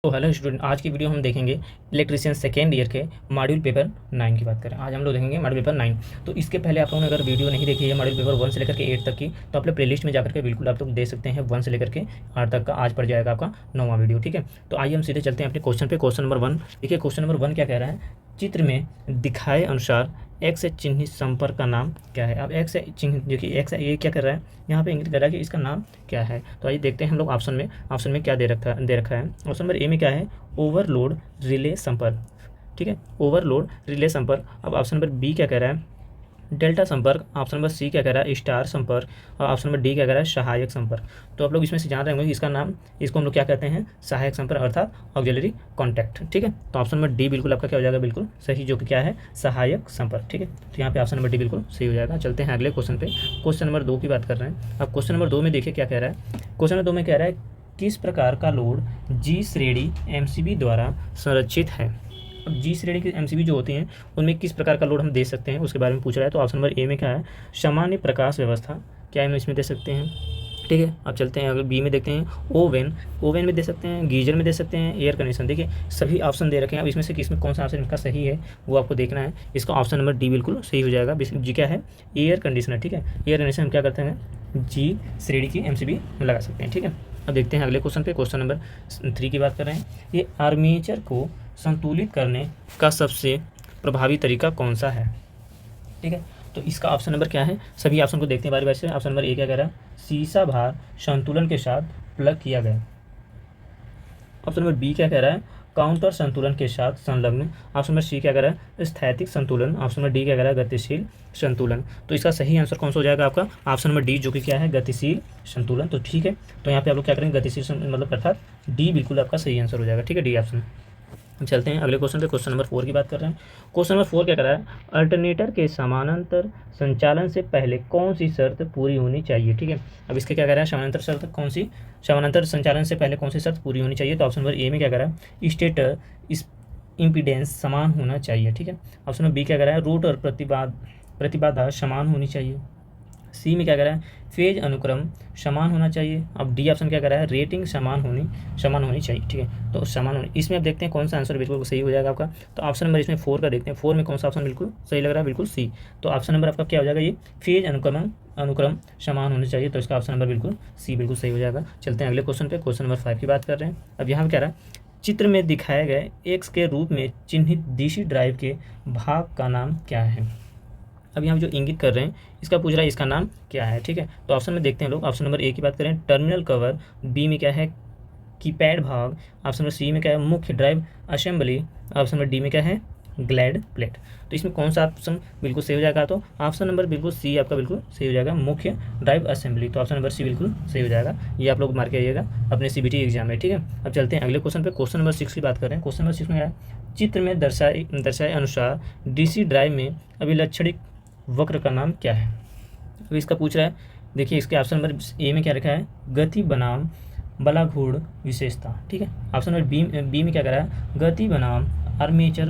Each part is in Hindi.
तो हेलो स्टूडेंट, आज की वीडियो हम देखेंगे इलेक्ट्रीशियन सेकेंड ईयर के मॉड्यूल पेपर 9 की बात करें। आज हम लोग देखेंगे मॉड्यूल पेपर 9। तो इसके पहले आप लोगों ने अगर वीडियो नहीं देखी है मॉड्यूल पेपर 1 से लेकर के 8 तक की, तो आप लोग प्लेलिस्ट में जाकर के बिल्कुल आप लोग दे सकते हैं 1 से लेकर के 8 तक का। आज पड़ जाएगा आपका 9वां वीडियो, ठीक है। तो आइए हम सीधे चलते हैं अपने क्वेश्चन पे। क्वेश्चन नंबर 1 देखिए। क्वेश्चन नंबर 1 क्या कह रहा है, चित्र में दिखाए अनुसार एक्स से चिन्हित संपर्क का नाम क्या है। अब एक्स से चिन्हित देखिए, एक्स ये क्या कर रहा है, यहाँ पे इंगित कर रहा है कि इसका नाम क्या है। तो आइए देखते हैं हम लोग ऑप्शन में क्या दे रखा है। ऑप्शन नंबर ए में क्या है, ओवरलोड रिले संपर्क, ठीक है, ओवरलोड रिले संपर्क। अब ऑप्शन नंबर बी क्या कह रहा है, डेल्टा संपर्क। ऑप्शन नंबर सी क्या कह रहा है, स्टार संपर्क। और ऑप्शन नंबर डी क्या कह रहा है, सहायक संपर्क। तो आप लोग इसमें से जान रहे होंगे कि इसका नाम, इसको हम लोग क्या कहते हैं, सहायक संपर्क अर्थात ऑक्सिलरी कॉन्टैक्ट, ठीक है। तो ऑप्शन नंबर डी बिल्कुल आपका क्या हो जाएगा, बिल्कुल सही, जो कि क्या है, सहायक संपर्क, ठीक है। तो यहाँ पे ऑप्शन नंबर डी बिल्कुल सही हो जाएगा। चलते हैं अगले क्वेश्चन पे। क्वेश्चन नंबर 2 की बात कर रहे हैं। अब क्वेश्चन नंबर 2 में देखिए क्या कह रहा है। क्वेश्चन नंबर 2 में कह रहा है, किस प्रकार का लोड जी श्रेणी एमसीबी द्वारा संरक्षित है। अब जी श्रेणी की एमसीबी जो होती हैं उनमें किस प्रकार का लोड हम दे सकते हैं, उसके बारे में पूछ रहा है। तो ऑप्शन नंबर ए में क्या है, सामान्य प्रकाश व्यवस्था, क्या हम इसमें दे सकते हैं, ठीक है। अब चलते हैं अगर बी में देखते हैं, ओवन में दे सकते हैं, गीजर में दे सकते हैं, एयर कंडीशन। देखिए सभी ऑप्शन दे रखे हैं। अब इसमें से किसमें कौन सा ऑप्शन इनका सही है वो आपको देखना है। इसका ऑप्शन नंबर डी बिल्कुल सही हो जाएगा। जी क्या है, एयर कंडीशनर, ठीक है। एयर कंडीशनर हम क्या करते हैं, जी श्रेणी की एमसीबी में लगा सकते हैं, ठीक है। अब देखते हैं अगले क्वेश्चन पे। क्वेश्चन नंबर 3 की बात कर रहे हैं। ये आर्मेचर को संतुलित करने का सबसे प्रभावी तरीका कौन सा है, ठीक है। तो इसका ऑप्शन नंबर क्या है, सभी ऑप्शन को देखते हैं बारी बारी से। ऑप्शन नंबर ए क्या कह रहा है, सीसा भार संतुलन के साथ प्लग किया गया। ऑप्शन नंबर बी क्या कह रहा है, काउंटर संतुलन के साथ संलग्न। ऑप्शन नंबर सी क्या कह रहा है, स्थैतिक संतुलन। ऑप्शन नंबर डी क्या कह रहा है, गतिशील संतुलन। तो इसका सही आंसर कौन सा हो जाएगा आपका, ऑप्शन नंबर डी, जो कि क्या है, गतिशील संतुलन। तो ठीक है, तो यहाँ पे आप लोग क्या करेंगे, गतिशील मतलब अर्थात डी बिल्कुल आपका सही आंसर हो जाएगा, ठीक है, डी ऑप्शन। चलते हैं अगले क्वेश्चन पे। क्वेश्चन नंबर 4 की बात कर रहे हैं। क्वेश्चन नंबर 4 क्या कर रहा है, अल्टरनेटर के समानांतर संचालन से पहले कौन सी शर्त पूरी होनी चाहिए, ठीक है। अब इसके क्या कह रहा है, समानांतर शर्त कौन सी, समानांतर संचालन से पहले कौन सी शर्त पूरी होनी चाहिए। तो ऑप्शन नंबर ए में क्या कह रहा है, स्टेटर इस इम्पीडेंस समान होना चाहिए, ठीक है। ऑप्शन नंबर बी क्या कह रहा है, रूट और प्रतिबाधा समान होनी चाहिए। सी में क्या कह रहा है, फेज अनुक्रम समान होना चाहिए। अब डी ऑप्शन क्या कह रहा है, रेटिंग समान होनी चाहिए, ठीक है। तो समान होनी, इसमें आप देखते हैं कौन सा आंसर बिल्कुल सही हो जाएगा आपका। तो ऑप्शन नंबर इसमें 4 का देखते हैं, 4 में कौन सा ऑप्शन बिल्कुल सही लग रहा है, बिल्कुल सी। तो ऑप्शन नंबर आपका क्या हो जाएगा, ये फेज अनुक्रम समान होने चाहिए। तो इसका ऑप्शन नंबर बिल्कुल सी बिल्कुल सही हो जाएगा। चलते हैं अगले क्वेश्चन पे। क्वेश्चन नंबर 5 की बात कर रहे हैं। अब यहाँ पे कह रहा है, चित्र में दिखाए गए एक्स के रूप में चिन्हित डीसी ड्राइव के भाग का नाम क्या है। अब यहाँ जो इंगित कर रहे हैं इसका पूछ रहा है, इसका नाम क्या है, ठीक है। तो ऑप्शन में देखते हैं लोग। ऑप्शन नंबर ए की बात करें, टर्मिनल कवर। बी में क्या है, कीपैड भाग। ऑप्शन नंबर सी में क्या है, मुख्य drive assembly. Option number D में क्या है, ग्लैड प्लेट। तो इसमें कौन सा ऑप्शन बिल्कुल सही हो जाएगा, तो ऑप्शन नंबर बिल्कुल सी आपका बिल्कुल सही हो जाएगा, मुख्य ड्राइव असेंबली। तो ऑप्शन नंबर सी बिल्कुल सही हो जाएगा। ये आप लोग मार के आइएगा अपने सीबीटी एग्जाम में, ठीक है। अब चलते हैं अगले क्वेश्चन पे। क्वेश्चन नंबर 6 की बात करें। क्वेश्चन नंबर 6 में है, चित्र में दर्शाए अनुसार डीसी ड्राइव में अभिलक्षणिक वक्र का नाम क्या है। अब इसका पूछ रहा है, देखिए इसके ऑप्शन नंबर ए में क्या रखा है, गति बनाम बलाघूर्ण विशेषता, ठीक है। ऑप्शन नंबर बी में क्या कर रहा है, गति बनाम आर्मेचर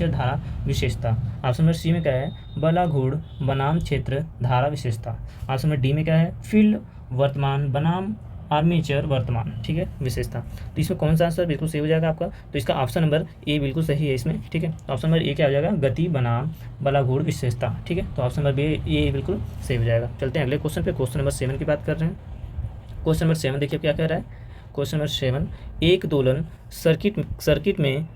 धारा विशेषता। ऑप्शन नंबर सी में क्या है, बलाघूर्ण बनाम क्षेत्र धारा विशेषता। ऑप्शन नंबर डी में क्या है, फील्ड वर्तमान बनाम आर्मेचर वर्तमान, ठीक है, विशेषता। तो इसमें कौन सा आंसर बिल्कुल सही हो जाएगा आपका, तो इसका ऑप्शन नंबर ए बिल्कुल सही है इसमें, ठीक है। ऑप्शन नंबर ए क्या हो जाएगा, गति बनाम बलाघूर्ण विशेषता, ठीक है। तो ऑप्शन नंबर बी ए बिल्कुल सही हो जाएगा। चलते हैं अगले क्वेश्चन पे। क्वेश्चन नंबर 7 की बात कर रहे हैं। क्वेश्चन नंबर 7 देखिए क्या कह रहा है। क्वेश्चन नंबर 7, एक दोलन सर्किट में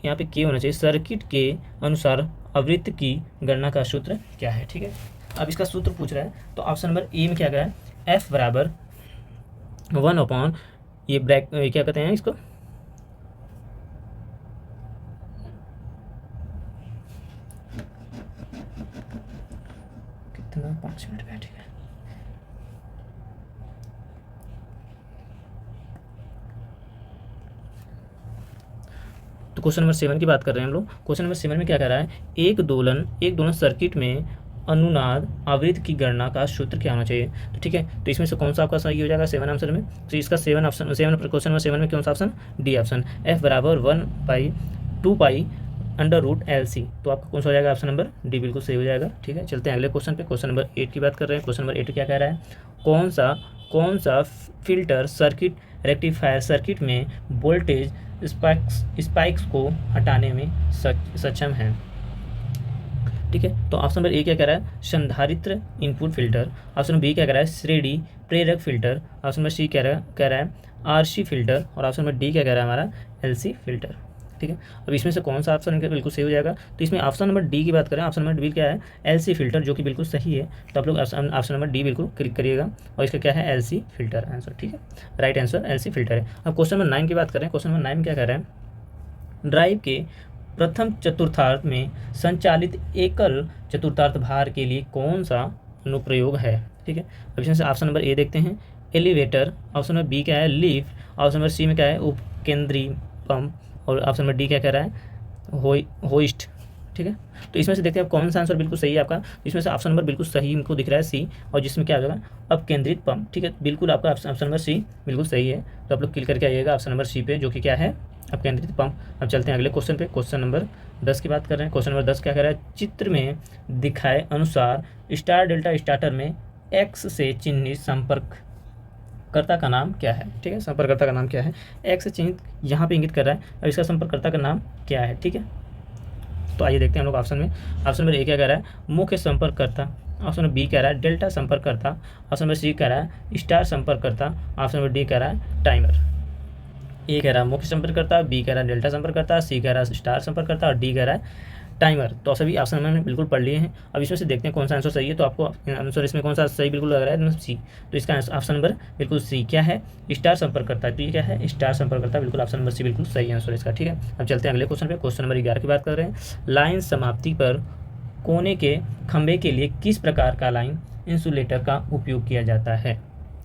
यहाँ पे के होना चाहिए, सर्किट के अनुसार आवृत्ति की गणना का सूत्र क्या है, ठीक है। अब इसका सूत्र पूछ रहा है, तो ऑप्शन नंबर ए में क्या कह रहा है, एफ बराबर 1/, ये ब्रैक क्या कहते हैं इसको, कितना 5 मिनट बैठेगा। तो क्वेश्चन नंबर 7 की बात कर रहे हैं हम लोग। क्वेश्चन नंबर 7 में क्या कह रहा है, एक दोलन सर्किट में अनुनाद आवृत्ति की गणना का सूत्र क्या होना चाहिए। तो ठीक है, तो इसमें से कौन सा आपका सही हो जाएगा 7 आंसर में। तो इसका 7 ऑप्शन, 7 क्वेश्चन नंबर 7 में कौन सा ऑप्शन, डी ऑप्शन, एफ बराबर 1/2π√LC। तो आपका कौन सा हो जाएगा, ऑप्शन नंबर डी बिल्कुल सही हो जाएगा, ठीक है। चलते हैं अगले क्वेश्चन पे। क्वेश्चन नंबर 8 की बात कर रहे हैं। क्वेश्चन नंबर 8 क्या कह रहा है, कौन सा फिल्टर सर्किट रेक्टिफायर सर्किट में वोल्टेज स्पाइक्स को हटाने में सक्षम है। ठीक है, तो ऑप्शन नंबर ए क्या कह रहा है, संधारित्र input filter. Option number B क्या कह रहा है, श्रेणी प्रेरक फिल्टर। ऑप्शन नंबर सी कह रहा है आरसी फिल्टर। और ऑप्शन नंबर डी क्या कह रहा है हमारा, एलसी फिल्टर। ठीक है, अब इसमें से कौन सा ऑप्शन इनका बिल्कुल सही हो जाएगा, तो इसमें ऑप्शन नंबर डी की बात करें, ऑप्शन नंबर डी क्या है, एलसी फिल्टर, जो कि बिल्कुल सही है। तो आप लोग ऑप्शन नंबर डी बिल्कुल क्लिक करिएगा और इसका क्या है, एलसी फिल्टर आंसर। ठीक है, राइट आंसर एलसी फिल्टर है। अब क्वेश्चन नंबर 9 की बात करें, क्वेश्चन नंबर 9 क्या कह रहा है, ड्राइव के प्रथम चतुर्थांश में संचालित एकल चतुर्थांश भार के लिए कौन सा अनुप्रयोग है। ठीक है, अब इसमें से ऑप्शन नंबर ए देखते हैं, एलिवेटर। ऑप्शन नंबर बी क्या है, लिफ्ट। ऑप्शन नंबर सी में क्या है, उपकेंद्री पंप। और ऑप्शन नंबर डी क्या कह रहा है, होइस्ट। ठीक है, तो इसमें से देखते हैं कौन सा आंसर बिल्कुल सही है आपका। इसमें से ऑप्शन नंबर बिल्कुल सही हमको दिख रहा है सी, और जिसमें क्या हो जाएगा, अपकेंद्रित पंप। ठीक है, बिल्कुल आपका ऑप्शन नंबर सी बिल्कुल सही है। तो आप लोग क्लिक करके आइएगा ऑप्शन नंबर सी पे, जो कि क्या है, अपकेंद्रित पंप। अब चलते हैं अगले क्वेश्चन पे, क्वेश्चन नंबर 10 की बात कर रहे हैं। क्वेश्चन नंबर 10 क्या कह रहा है, चित्र में दिखाए अनुसार स्टार डेल्टा स्टार्टर में एक्स से चिन्हित संपर्ककर्ता का नाम क्या है। ठीक है, संपर्ककर्ता का नाम क्या है, एक्स से चिन्हित यहाँ पे इंगित कर रहा है, अब इसका संपर्ककर्ता का नाम क्या है। ठीक है, तो आइए देखते हैं हम लोग ऑप्शन में। ऑप्शन नंबर ए क्या कह रहा है, मुख्य संपर्ककर्ता। ऑप्शन नंबर बी कह रहा है डेल्टा संपर्ककर्ता। ऑप्शन नंबर सी कह रहा है स्टार संपर्ककर्ता। ऑप्शन नंबर डी कह रहा है टाइमर। ए कह रहा है मुख्य संपर्ककर्ता, बी कह रहा है डेल्टा संपर्ककर्ता, सी कह रहा है स्टार संपर्ककर्ता और डी कह रहा है टाइमर। तो सभी ऑप्शन मैंने बिल्कुल पढ़ लिए हैं। अब इसमें से देखते हैं कौन सा आंसर सही है। तो आपको आंसर इसमें कौन सा सही बिल्कुल लग रहा है, सी। तो इसका ऑप्शन नंबर बिल्कुल सी क्या है, स्टार संपर्ककर्ता। तो ये क्या है, स्टार संपर्ककर्ता, बिल्कुल ऑप्शन नंबर सी बिल्कुल सही आंसर इसका। ठीक है, अब चलते हैं अगले क्वेश्चन पे, क्वेश्चन नंबर 11 की बात कर रहे हैं। लाइन समाप्ति पर कोने के खंभे के लिए किस प्रकार का लाइन इंसुलेटर का उपयोग किया जाता है।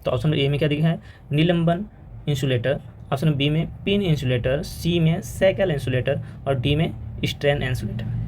तो ऑप्शन नंबर ए में क्या दिखा है, निलंबन इंसुलेटर। ऑप्शन बी में पिन इंसुलेटर, सी में सैकल इंसुलेटर और डी में स्ट्रैंड इंसुलेटर।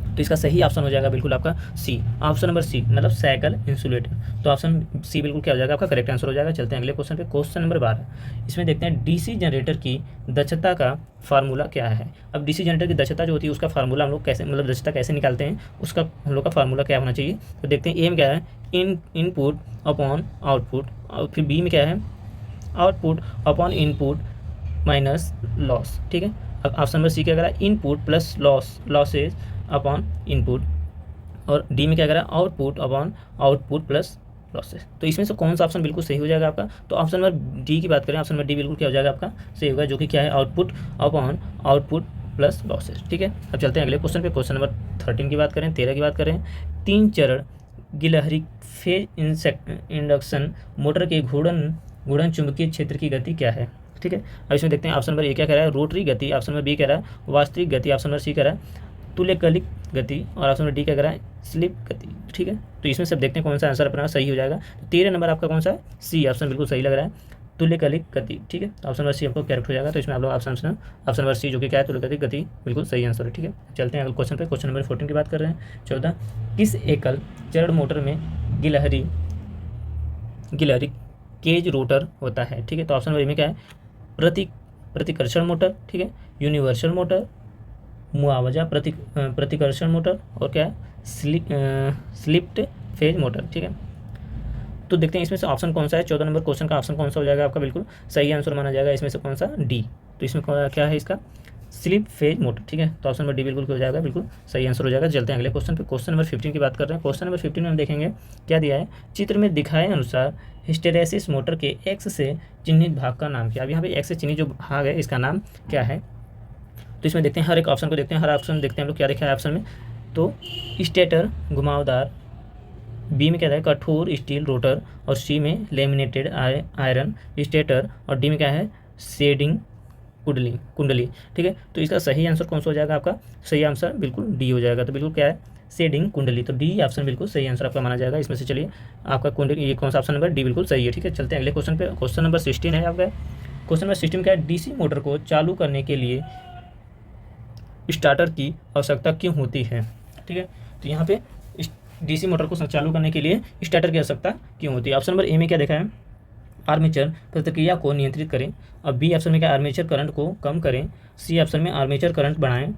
तो इसका सही ऑप्शन हो जाएगा बिल्कुल आपका सी, ऑप्शन नंबर सी, मतलब सैकल इंसुलेटर। तो ऑप्शन सी बिल्कुल क्या हो जाएगा, आपका करेक्ट आंसर हो जाएगा। चलते हैं अगले क्वेश्चन पे, क्वेश्चन नंबर 12। इसमें देखते हैं डीसी जनरेटर की दक्षता का फार्मूला क्या है। अब डीसी जनरेटर की दक्षता जो होती है उसका फार्मूला हम लोग कैसे, मतलब दक्षता कैसे निकालते हैं, उसका हम लोग का फार्मूला क्या होना चाहिए। तो देखते हैं ए में क्या है, इनपुट अपॉन आउटपुट। और फिर बी में क्या है, output upon input minus loss. ठीक है, अब ऑप्शन नंबर सी क्या करा, input plus losses upon input. और डी में क्या करा, output upon output plus losses. तो इसमें से कौन सा ऑप्शन बिल्कुल सही हो जाएगा आपका। तो ऑप्शन नंबर डी की बात करें, ऑप्शन नंबर डी बिल्कुल क्या हो जाएगा आपका सही होगा, जो कि क्या है, output upon output plus losses. ठीक है, अब चलते हैं अगले क्वेश्चन पे, क्वेश्चन नंबर 13 की बात करें, 13 की बात करें। 3 चरण गिलहरी फेज इंडक्शन मोटर के घूर्णन चुंबकीय क्षेत्र की गति क्या है। ठीक है, अब इसमें देखते हैं ऑप्शन नंबर ए क्या कह रहा है, रोटरी गति। ऑप्शन नंबर बी कह रहा है वास्तविक गति। ऑप्शन नंबर सी कह रहा है तुल्यकालिक गति। और ऑप्शन नंबर डी क्या कह रहा है, स्लिप गति। ठीक है, तो इसमें सब देखते हैं कौन सा आंसर अपना सही हो जाएगा। तो 13 नंबर आपका कौन सा है, सी ऑप्शन बिल्कुल सही लग रहा है, तुल्यकालिक गति। ठीक है, तो ऑप्शन नंबर सी आपको करेक्ट हो जाएगा। तो इसमें आप लोग ऑप्शन नंबर सी जो कि क्या है, तुल्यकालिक गति, बिल्कुल सही आंसर है। ठीक है, चलते हैं अगले क्वेश्चन पे, क्वेश्चन नंबर 14 की बात कर रहे हैं। 14, किस एकल चरण मोटर में गिलहरी केज रोटर होता है। ठीक है, तो ऑप्शन नंबर ए में क्या है, प्रतिकर्षण मोटर। ठीक है, यूनिवर्सल मोटर, मुआवजा प्रतिकर्षण मोटर और क्या है, स्लिप्ड फेज मोटर। ठीक है, तो देखते हैं इसमें से ऑप्शन कौन सा है, 14 नंबर क्वेश्चन का ऑप्शन कौन सा हो जाएगा आपका बिल्कुल सही आंसर माना जाएगा। इसमें से कौन सा, डी। तो इसमें क्या है इसका, स्लिप फेज मोटर। ठीक है, तो ऑप्शन नंबर डी बिल्कुल हो जाएगा, बिल्कुल सही आंसर हो जाएगा। चलते हैं अगले क्वेश्चन पे, क्वेश्चन नंबर 15 की बात कर रहे हैं। क्वेश्चन नंबर 15 में हम देखेंगे क्या दिया है, चित्र में दिखाए अनुसार हिस्टेरेसिस मोटर के एक्स से चिन्हित भाग का नाम क्या। अब यहाँ पे एक्स से चिन्हित जो भाग है इसका नाम क्या है। तो इसमें देखते हैं हर एक ऑप्शन को देखते हैं, हर ऑप्शन देखते हैं हम लोग क्या देखा है ऑप्शन में। तो स्टेटर घुमावदार, बी में क्या है, कठोर स्टील रोटर और सी में लेमिनेटेड आयरन स्टेटर और डी में क्या है, शेडिंग कुंडली। ठीक है, तो इसका सही आंसर कौन सा हो जाएगा, आपका सही आंसर बिल्कुल डी हो जाएगा। तो बिल्कुल क्या है, शेडिंग कुंडली। तो डी ऑप्शन बिल्कुल सही आंसर आपका माना जाएगा। इसमें से चलिए आपका कुंडली, ये कौन सा ऑप्शन नंबर डी बिल्कुल सही है। ठीक है, चलते हैं अगले क्वेश्चन पे, क्वेश्चन नंबर 16 है आपका। क्वेश्चन नंबर 16 क्या है, डीसी मोटर को चालू करने के लिए स्टार्टर की आवश्यकता क्यों होती है। ठीक है, तो यहाँ पे डीसी मोटर को चालू करने के लिए स्टार्टर की आवश्यकता क्यों होती है। ऑप्शन नंबर ए में क्या देखा है, आर्मेचर प्रतिक्रिया को नियंत्रित करें। और बी ऑप्शन में क्या, आर्मेचर करंट को कम करें। सी ऑप्शन में आर्मेचर करंट बढ़ाएं।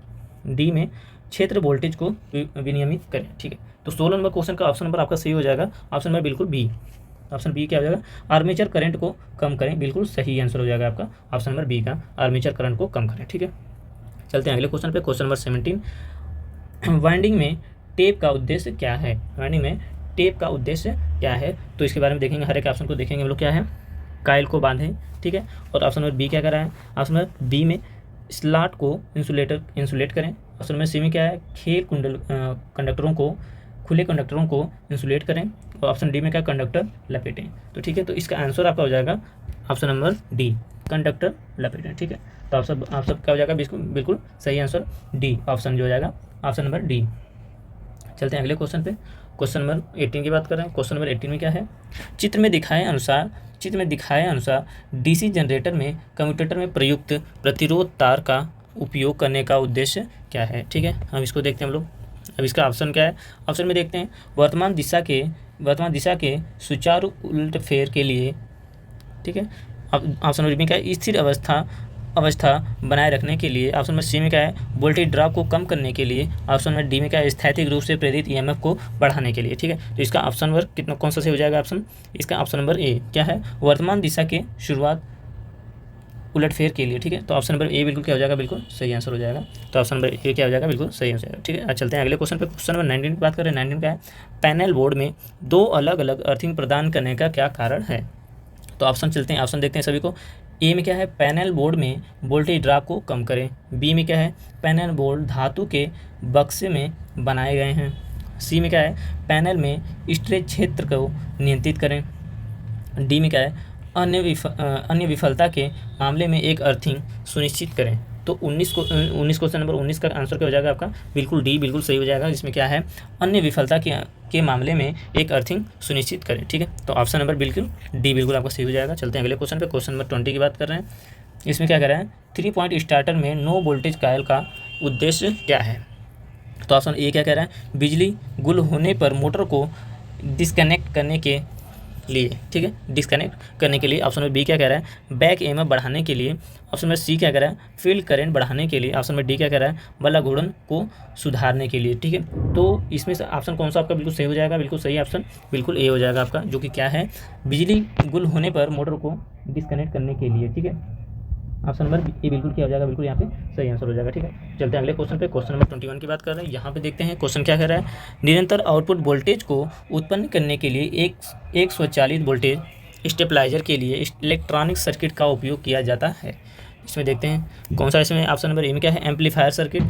डी में क्षेत्र वोल्टेज को विनियमित करें। ठीक है, तो 16 नंबर क्वेश्चन का ऑप्शन नंबर आपका सही हो जाएगा, ऑप्शन नंबर बिल्कुल बी। तो ऑप्शन बी क्या हो जाएगा, आर्मेचर करंट को कम करें, बिल्कुल सही आंसर हो जाएगा आपका ऑप्शन नंबर बी का, आर्मेचर करंट को कम करें। ठीक है, चलते हैं अगले क्वेश्चन पे, क्वेश्चन नंबर 17। वाइंडिंग में टेप का उद्देश्य क्या है, वाइंडिंग में टेप का उद्देश्य क्या है, तो इसके बारे में देखेंगे, हर एक ऑप्शन को देखेंगे हम लोग क्या है, कायल को बांधें। ठीक है, और ऑप्शन नंबर बी क्या कर रहा है, ऑप्शन नंबर बी में स्लॉट को इंसुलेट करें। ऑप्शन नंबर सी में क्या है, खेल कंडक्टरों को, खुले कंडक्टरों को इंसुलेट करें। और ऑप्शन डी में क्या, कंडक्टर लपेटें। तो ठीक है, तो इसका आंसर आपका हो जाएगा ऑप्शन नंबर डी, कंडक्टर लपेटें। ठीक है, तो आप सब क्या हो जाएगा, बिल्कुल सही आंसर डी ऑप्शन जो हो जाएगा ऑप्शन नंबर डी। चलते हैं अगले क्वेश्चन पे, क्वेश्चन नंबर 18 की बात कर रहे हैं। क्वेश्चन नंबर 18 में क्या है, चित्र में दिखाए अनुसार डीसी जनरेटर में कम्यूटेटर में प्रयुक्त प्रतिरोध तार का उपयोग करने का उद्देश्य क्या है। ठीक है, हम इसको देखते हैं हम लोग। अब इसका ऑप्शन क्या है, ऑप्शन में देखते हैं, वर्तमान दिशा के सुचारू उलटफेर के लिए। ठीक है, अब ऑप्शन नंबर बी क्या है, स्थिर अवस्था बनाए रखने के लिए। ऑप्शन नंबर सी में क्या है, वोल्टेज ड्रॉप को कम करने के लिए। ऑप्शन नंबर डी में क्या है, स्थैतिक रूप से प्रेरित ईएमएफ को बढ़ाने के लिए। ठीक है, तो इसका ऑप्शन नंबर कौन सा से हो जाएगा ऑप्शन, इसका ऑप्शन नंबर ए क्या है, वर्तमान दिशा के शुरुआत उलटफेर के लिए। ठीक है, तो ऑप्शन नंबर ए बिल्कुल क्या हो जाएगा, बिल्कुल सही आंसर हो जाएगा। तो ऑप्शन नंबर ए क्या हो जाएगा, बिल्कुल सही आंसर। ठीक है, आज चलते हैं अगले क्वेश्चन पे, क्वेश्चन नंबर 19 की बात करें। 19 क्या है, पैनल बोर्ड में 2 अलग अलग अर्थिंग प्रदान करने का क्या कारण है। तो ऑप्शन चलते हैं, ऑप्शन देखते हैं सभी को। ए में क्या है, पैनल बोर्ड में वोल्टेज ड्रॉप को कम करें। बी में क्या है, पैनल बोर्ड धातु के बक्से में बनाए गए हैं। सी में क्या है, पैनल में स्ट्रेच क्षेत्र को नियंत्रित करें। डी में क्या है, अन्य विफलता के मामले में एक अर्थिंग सुनिश्चित करें। तो 19 क्वेश्चन नंबर 19 का आंसर क्या हो जाएगा आपका, बिल्कुल डी बिल्कुल सही हो जाएगा, जिसमें क्या है, अन्य विफलता के मामले में एक अर्थिंग सुनिश्चित करें। ठीक है, तो ऑप्शन नंबर बिल्कुल डी बिल्कुल आपका सही हो जाएगा। चलते हैं अगले क्वेश्चन पे, क्वेश्चन नंबर 20 की बात कर रहे हैं। इसमें क्या कर रहा है, 3 पॉइंट स्टार्टर में नो वोल्टेज कायल का उद्देश्य क्या है। तो ऑप्शन ए क्या कह रहा है, बिजली गुल होने पर मोटर को डिस्कनेक्ट करने के लिए। ठीक है, डिस्कनेक्ट करने के लिए। ऑप्शन नंबर बी क्या कह रहा है, बैक ईएमएफ बढ़ाने के लिए। ऑप्शन नंबर सी क्या कह रहा है, फील्ड करंट बढ़ाने के लिए। ऑप्शन नंबर डी क्या कह रहा है, बल घूर्णन को सुधारने के लिए। ठीक है, तो इसमें से ऑप्शन कौन सा आपका बिल्कुल सही हो जाएगा, बिल्कुल सही ऑप्शन बिल्कुल ए हो जाएगा आपका, जो कि क्या है, बिजली गुल होने पर मोटर को डिस्कनेक्ट करने के लिए। ठीक है, ऑप्शन नंबर ए बिल्कुल क्या हो जाएगा, बिल्कुल यहाँ पे सही आंसर हो जाएगा। ठीक है, चलते हैं अगले क्वेश्चन पे, क्वेश्चन नंबर 21 की बात कर रहे हैं। यहाँ पे देखते हैं क्वेश्चन क्या कह रहा है, निरंतर आउटपुट वोल्टेज को उत्पन्न करने के लिए एक स्वचालित वोल्टेज स्टेबलाइजर के लिए इलेक्ट्रॉनिक सर्किट का उपयोग किया जाता है। इसमें देखते हैं कौन सा, इसमें ऑप्शन नंबर ए में क्या है, amplifier circuit.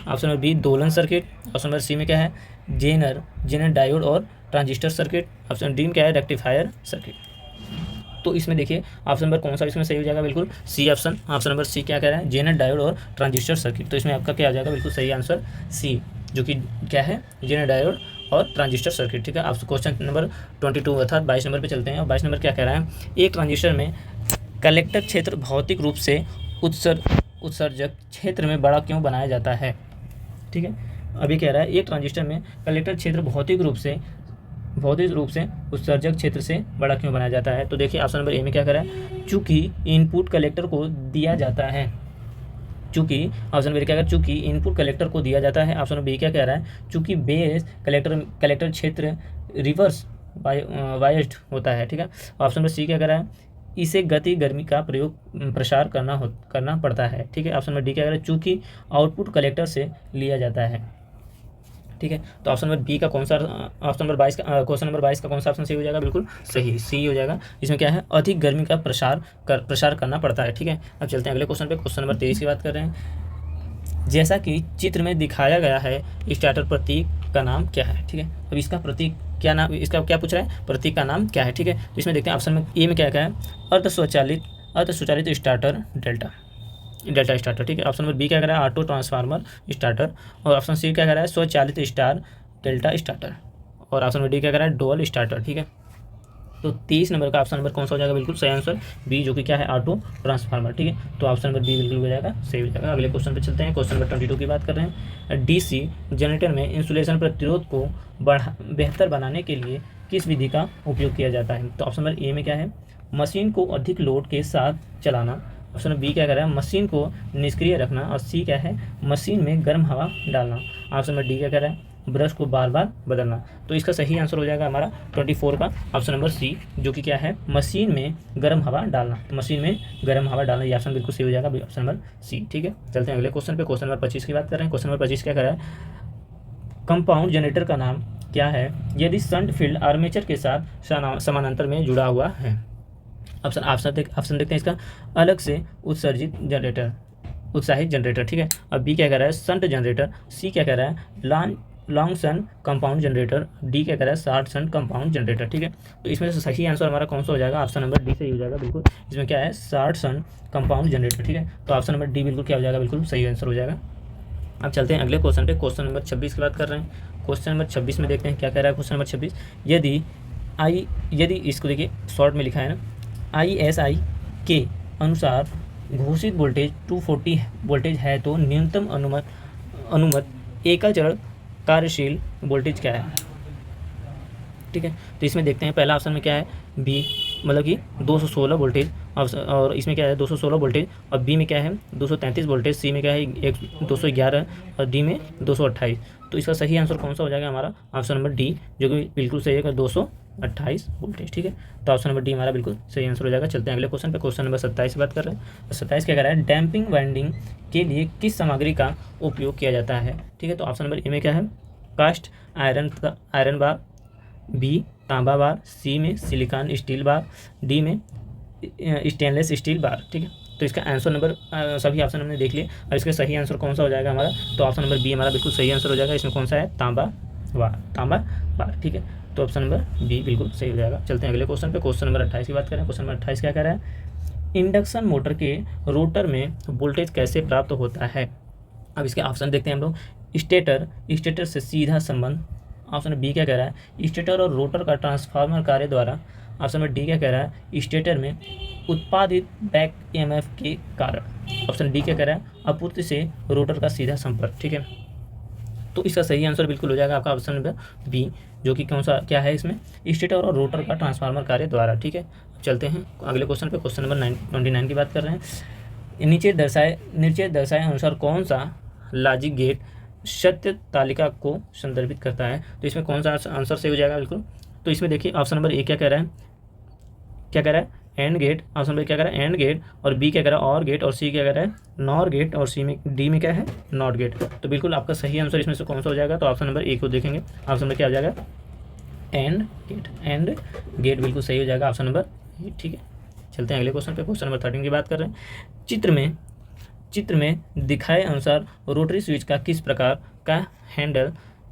Option number B दोलन सर्किट। ऑप्शन नंबर सी में क्या है, जेनर डायोड और ट्रांजिस्टर सर्किट। ऑप्शन डी में क्या है, रेक्टिफायर सर्किट। तो इसमें देखिए ऑप्शन नंबर कौन सा इसमें सही हो जाएगा, बिल्कुल C option, option number C क्या कह रहा है, जेनर डायोड और ट्रांजिस्टर सर्किट। तो इसमें आपका क्या आ जाएगा, बिल्कुल सही आंसर सी, जो कि क्या है, जेनर डायोड और ट्रांजिस्टर सर्किट। ठीक है, आप क्वेश्चन नंबर 22 अर्थात 22 नंबर पे चलते हैं। और 22 नंबर क्या कह रहा है, एक ट्रांजिस्टर में कलेक्टर क्षेत्र भौतिक रूप से उत्सर्जक क्षेत्र में बड़ा क्यों बनाया जाता है। ठीक है, अभी कह रहा है, एक ट्रांजिस्टर में कलेक्टर क्षेत्र भौतिक रूप से उत्सर्जक क्षेत्र से बड़ा क्यों बनाया जाता है। तो देखिए ऑप्शन नंबर ए में क्या कर रहा है, चूंकि इनपुट कलेक्टर को दिया जाता है। चूंकि ऑप्शन नंबर क्या कर, चूंकि इनपुट कलेक्टर को दिया जाता है। ऑप्शन नंबर बी क्या कह रहा है, चूंकि बेस कलेक्टर क्षेत्र रिवर्स बायस्ड होता है। ठीक है, ऑप्शन नंबर सी क्या कह रहा है, इसे गर्मी का प्रसार करना पड़ता है। ठीक है, ऑप्शन नंबर डी क्या कह रहा है, चूंकि आउटपुट कलेक्टर से लिया जाता है। ठीक है, तो ऑप्शन नंबर बी का कौन सा, ऑप्शन नंबर 22 का, क्वेश्चन नंबर 22 का कौन सा ऑप्शन सही हो जाएगा, बिल्कुल सही सी हो जाएगा। इसमें क्या है, अधिक गर्मी का प्रसार करना पड़ता है। ठीक है, अब चलते हैं अगले क्वेश्चन पे, क्वेश्चन नंबर 23 की बात कर रहे हैं। जैसा कि चित्र में दिखाया गया है, स्टार्टर प्रतीक का नाम क्या है। ठीक है, अब इसका प्रतीक क्या नाम, इसका क्या पूछ रहा है, प्रतीक का नाम क्या है। ठीक है, तो इसमें देखते हैं ऑप्शन में ए में क्या है, अर्ध स्वचालित स्टार्टर डेल्टा स्टार्टर। ठीक है, ऑप्शन नंबर बी क्या कर रहा है, ऑटो ट्रांसफार्मर स्टार्टर। और ऑप्शन सी क्या कर रहा है, स्वचालित स्टार डेल्टा स्टार्टर। और ऑप्शन नंबर डी क्या कर रहा है, डुअल स्टार्टर। ठीक है, तो 23 नंबर का ऑप्शन नंबर कौन सा हो जाएगा, बिल्कुल सही आंसर बी, जो कि क्या है, ऑटो ट्रांसफार्मर। ठीक है, तो ऑप्शन नंबर बी बिल्कुल हो जाएगा, सही हो जाएगा। अगले क्वेश्चन पे चलते हैं, क्वेश्चन नंबर 22 की बात कर रहे हैं। डीसी जनरेटर में इंसुलेशन प्रतिरोध को बेहतर बनाने के लिए किस विधि का उपयोग किया जाता है। तो ऑप्शन नंबर ए में क्या है, मशीन को अधिक लोड के साथ चलाना। ऑप्शन नंबर बी क्या कर रहा है, मशीन को निष्क्रिय रखना। और सी क्या है, मशीन में गर्म हवा डालना। ऑप्शन नंबर डी क्या कर रहा है, ब्रश को बार बार बदलना। तो इसका सही आंसर हो जाएगा हमारा 24 का ऑप्शन नंबर सी, जो कि क्या है, मशीन में गर्म हवा डालना। तो मशीन में गर्म हवा डालना, ये ऑप्शन बिल्कुल सही हो जाएगा, ऑप्शन नंबर सी। ठीक है, चलते हैं अगले क्वेश्चन पे। क्वेश्चन नंबर 25 की बात कर रहे हैं। क्वेश्चन नंबर 25 क्या कर रहा है, कंपाउंड जनरेटर का नाम क्या है यदि शंट फील्ड आर्मेचर के साथ समानांतर में जुड़ा हुआ है। ऑप्शन देखते हैं इसका, अलग से उत्सर्जित जनरेटर, उत्साहित जनरेटर। ठीक है, अब बी क्या कह रहा है, शंट जनरेटर। सी क्या कह रहा है, लॉन्ग शन कंपाउंड जनरेटर। डी क्या कह रहा है, शॉर्ट शन कंपाउंड जनरेटर। ठीक है, तो इसमें से सही आंसर हमारा कौन सा हो जाएगा, ऑप्शन नंबर डी सही हो जाएगा बिल्कुल। इसमें क्या है, शॉर्ट शन कंपाउंड जनरेटर। ठीक है, तो ऑप्शन नंबर डी बिल्कुल क्या हो जाएगा, बिल्कुल सही आंसर हो जाएगा। अब चलते हैं अगले क्वेश्चन पे। क्वेश्चन नंबर 26 की बात कर रहे हैं। क्वेश्चन नंबर 26 में देखते हैं क्या कह रहा है। क्वेश्चन नंबर 26, यदि इसको देखिए शॉर्ट में लिखा है ना, ISI के अनुसार घोषित वोल्टेज 240 वोल्टेज है तो न्यूनतम अनुमत एकल चरण कार्यशील वोल्टेज क्या है। ठीक है, तो इसमें देखते हैं पहला ऑप्शन में क्या है, बी मतलब कि 216 वोल्टेज, और इसमें क्या है 216 वोल्टेज, और बी में क्या है 233 वोल्टेज, सी में क्या है 211 और डी में 228। तो इसका सही आंसर कौन सा हो जाएगा हमारा, ऑप्शन नंबर डी, जो कि बिल्कुल सही है, 228 वोल्टेज। ठीक है, तो ऑप्शन नंबर डी हमारा बिल्कुल सही आंसर हो जाएगा। चलते हैं अगले क्वेश्चन पे। क्वेश्चन नंबर 27 की बात कर रहे हैं। 27 क्या कह रहा है, डैम्पिंग वाइंडिंग के लिए किस सामग्री का उपयोग किया जाता है। ठीक है, तो ऑप्शन नंबर ए में क्या है, कास्ट आयरन बार, बी तांबा बार, सी में सिलिकॉन स्टील बार, डी में स्टेनलेस स्टील बार। ठीक है, तो इसका आंसर नंबर सभी ऑप्शन हमने देख लिए। अब इसका सही आंसर कौन सा हो जाएगा हमारा, तो ऑप्शन नंबर बी हमारा बिल्कुल सही आंसर हो जाएगा। इसमें कौन सा है, तांबा बार। ठीक है, तो ऑप्शन नंबर बी बिल्कुल सही हो जाएगा। चलते हैं अगले क्वेश्चन पे। क्वेश्चन नंबर 28 की बात करें। क्वेश्चन नंबर 28 क्या कह रहा है, इंडक्शन मोटर के रोटर में वोल्टेज कैसे प्राप्त होता है। अब इसके ऑप्शन देखते हैं हम लोग, स्टेटर से सीधा संबंध। ऑप्शन बी क्या कह रहा है, स्टेटर और रोटर का ट्रांसफार्मर कार्य द्वारा। ऑप्शन नंबर डी क्या कह रहा है, स्टेटर में उत्पादित बैक EMF के कारण। ऑप्शन डी क्या कह रहा है, आपूर्ति से रोटर का सीधा संपर्क। ठीक है, तो इसका सही आंसर बिल्कुल हो जाएगा आपका ऑप्शन नंबर बी, जो कि कौन सा क्या है इसमें, स्टेटर और रोटर का ट्रांसफार्मर कार्य द्वारा। ठीक है, चलते हैं अगले क्वेश्चन पे। क्वेश्चन नंबर 29 की बात कर रहे हैं। नीचे दर्शाए अनुसार कौन सा लॉजिक गेट सत्य तालिका को संदर्भित करता है। तो इसमें कौन सा आंसर सही हो जाएगा बिल्कुल, तो इसमें देखिए ऑप्शन नंबर ए क्या कह रहा है एंड गेट। ऑप्शन नंबर क्या कह रहा है, एंड गेट, और बी क्या कह रहा है, और गेट, और सी क्या कह रहा है, नॉर गेट, और डी में क्या है, नॉट गेट। तो बिल्कुल आपका सही आंसर इसमें से कौन सा हो जाएगा, तो ऑप्शन नंबर ए को देखेंगे। ऑप्शन नंबर क्या हो जाएगा, एंड गेट बिल्कुल सही हो जाएगा, ऑप्शन नंबर ए। ठीक है, चलते हैं अगले क्वेश्चन पे। क्वेश्चन नंबर 13 की बात कर रहे हैं। चित्र में दिखाए अनुसार रोटरी स्विच का किस प्रकार का हैंडल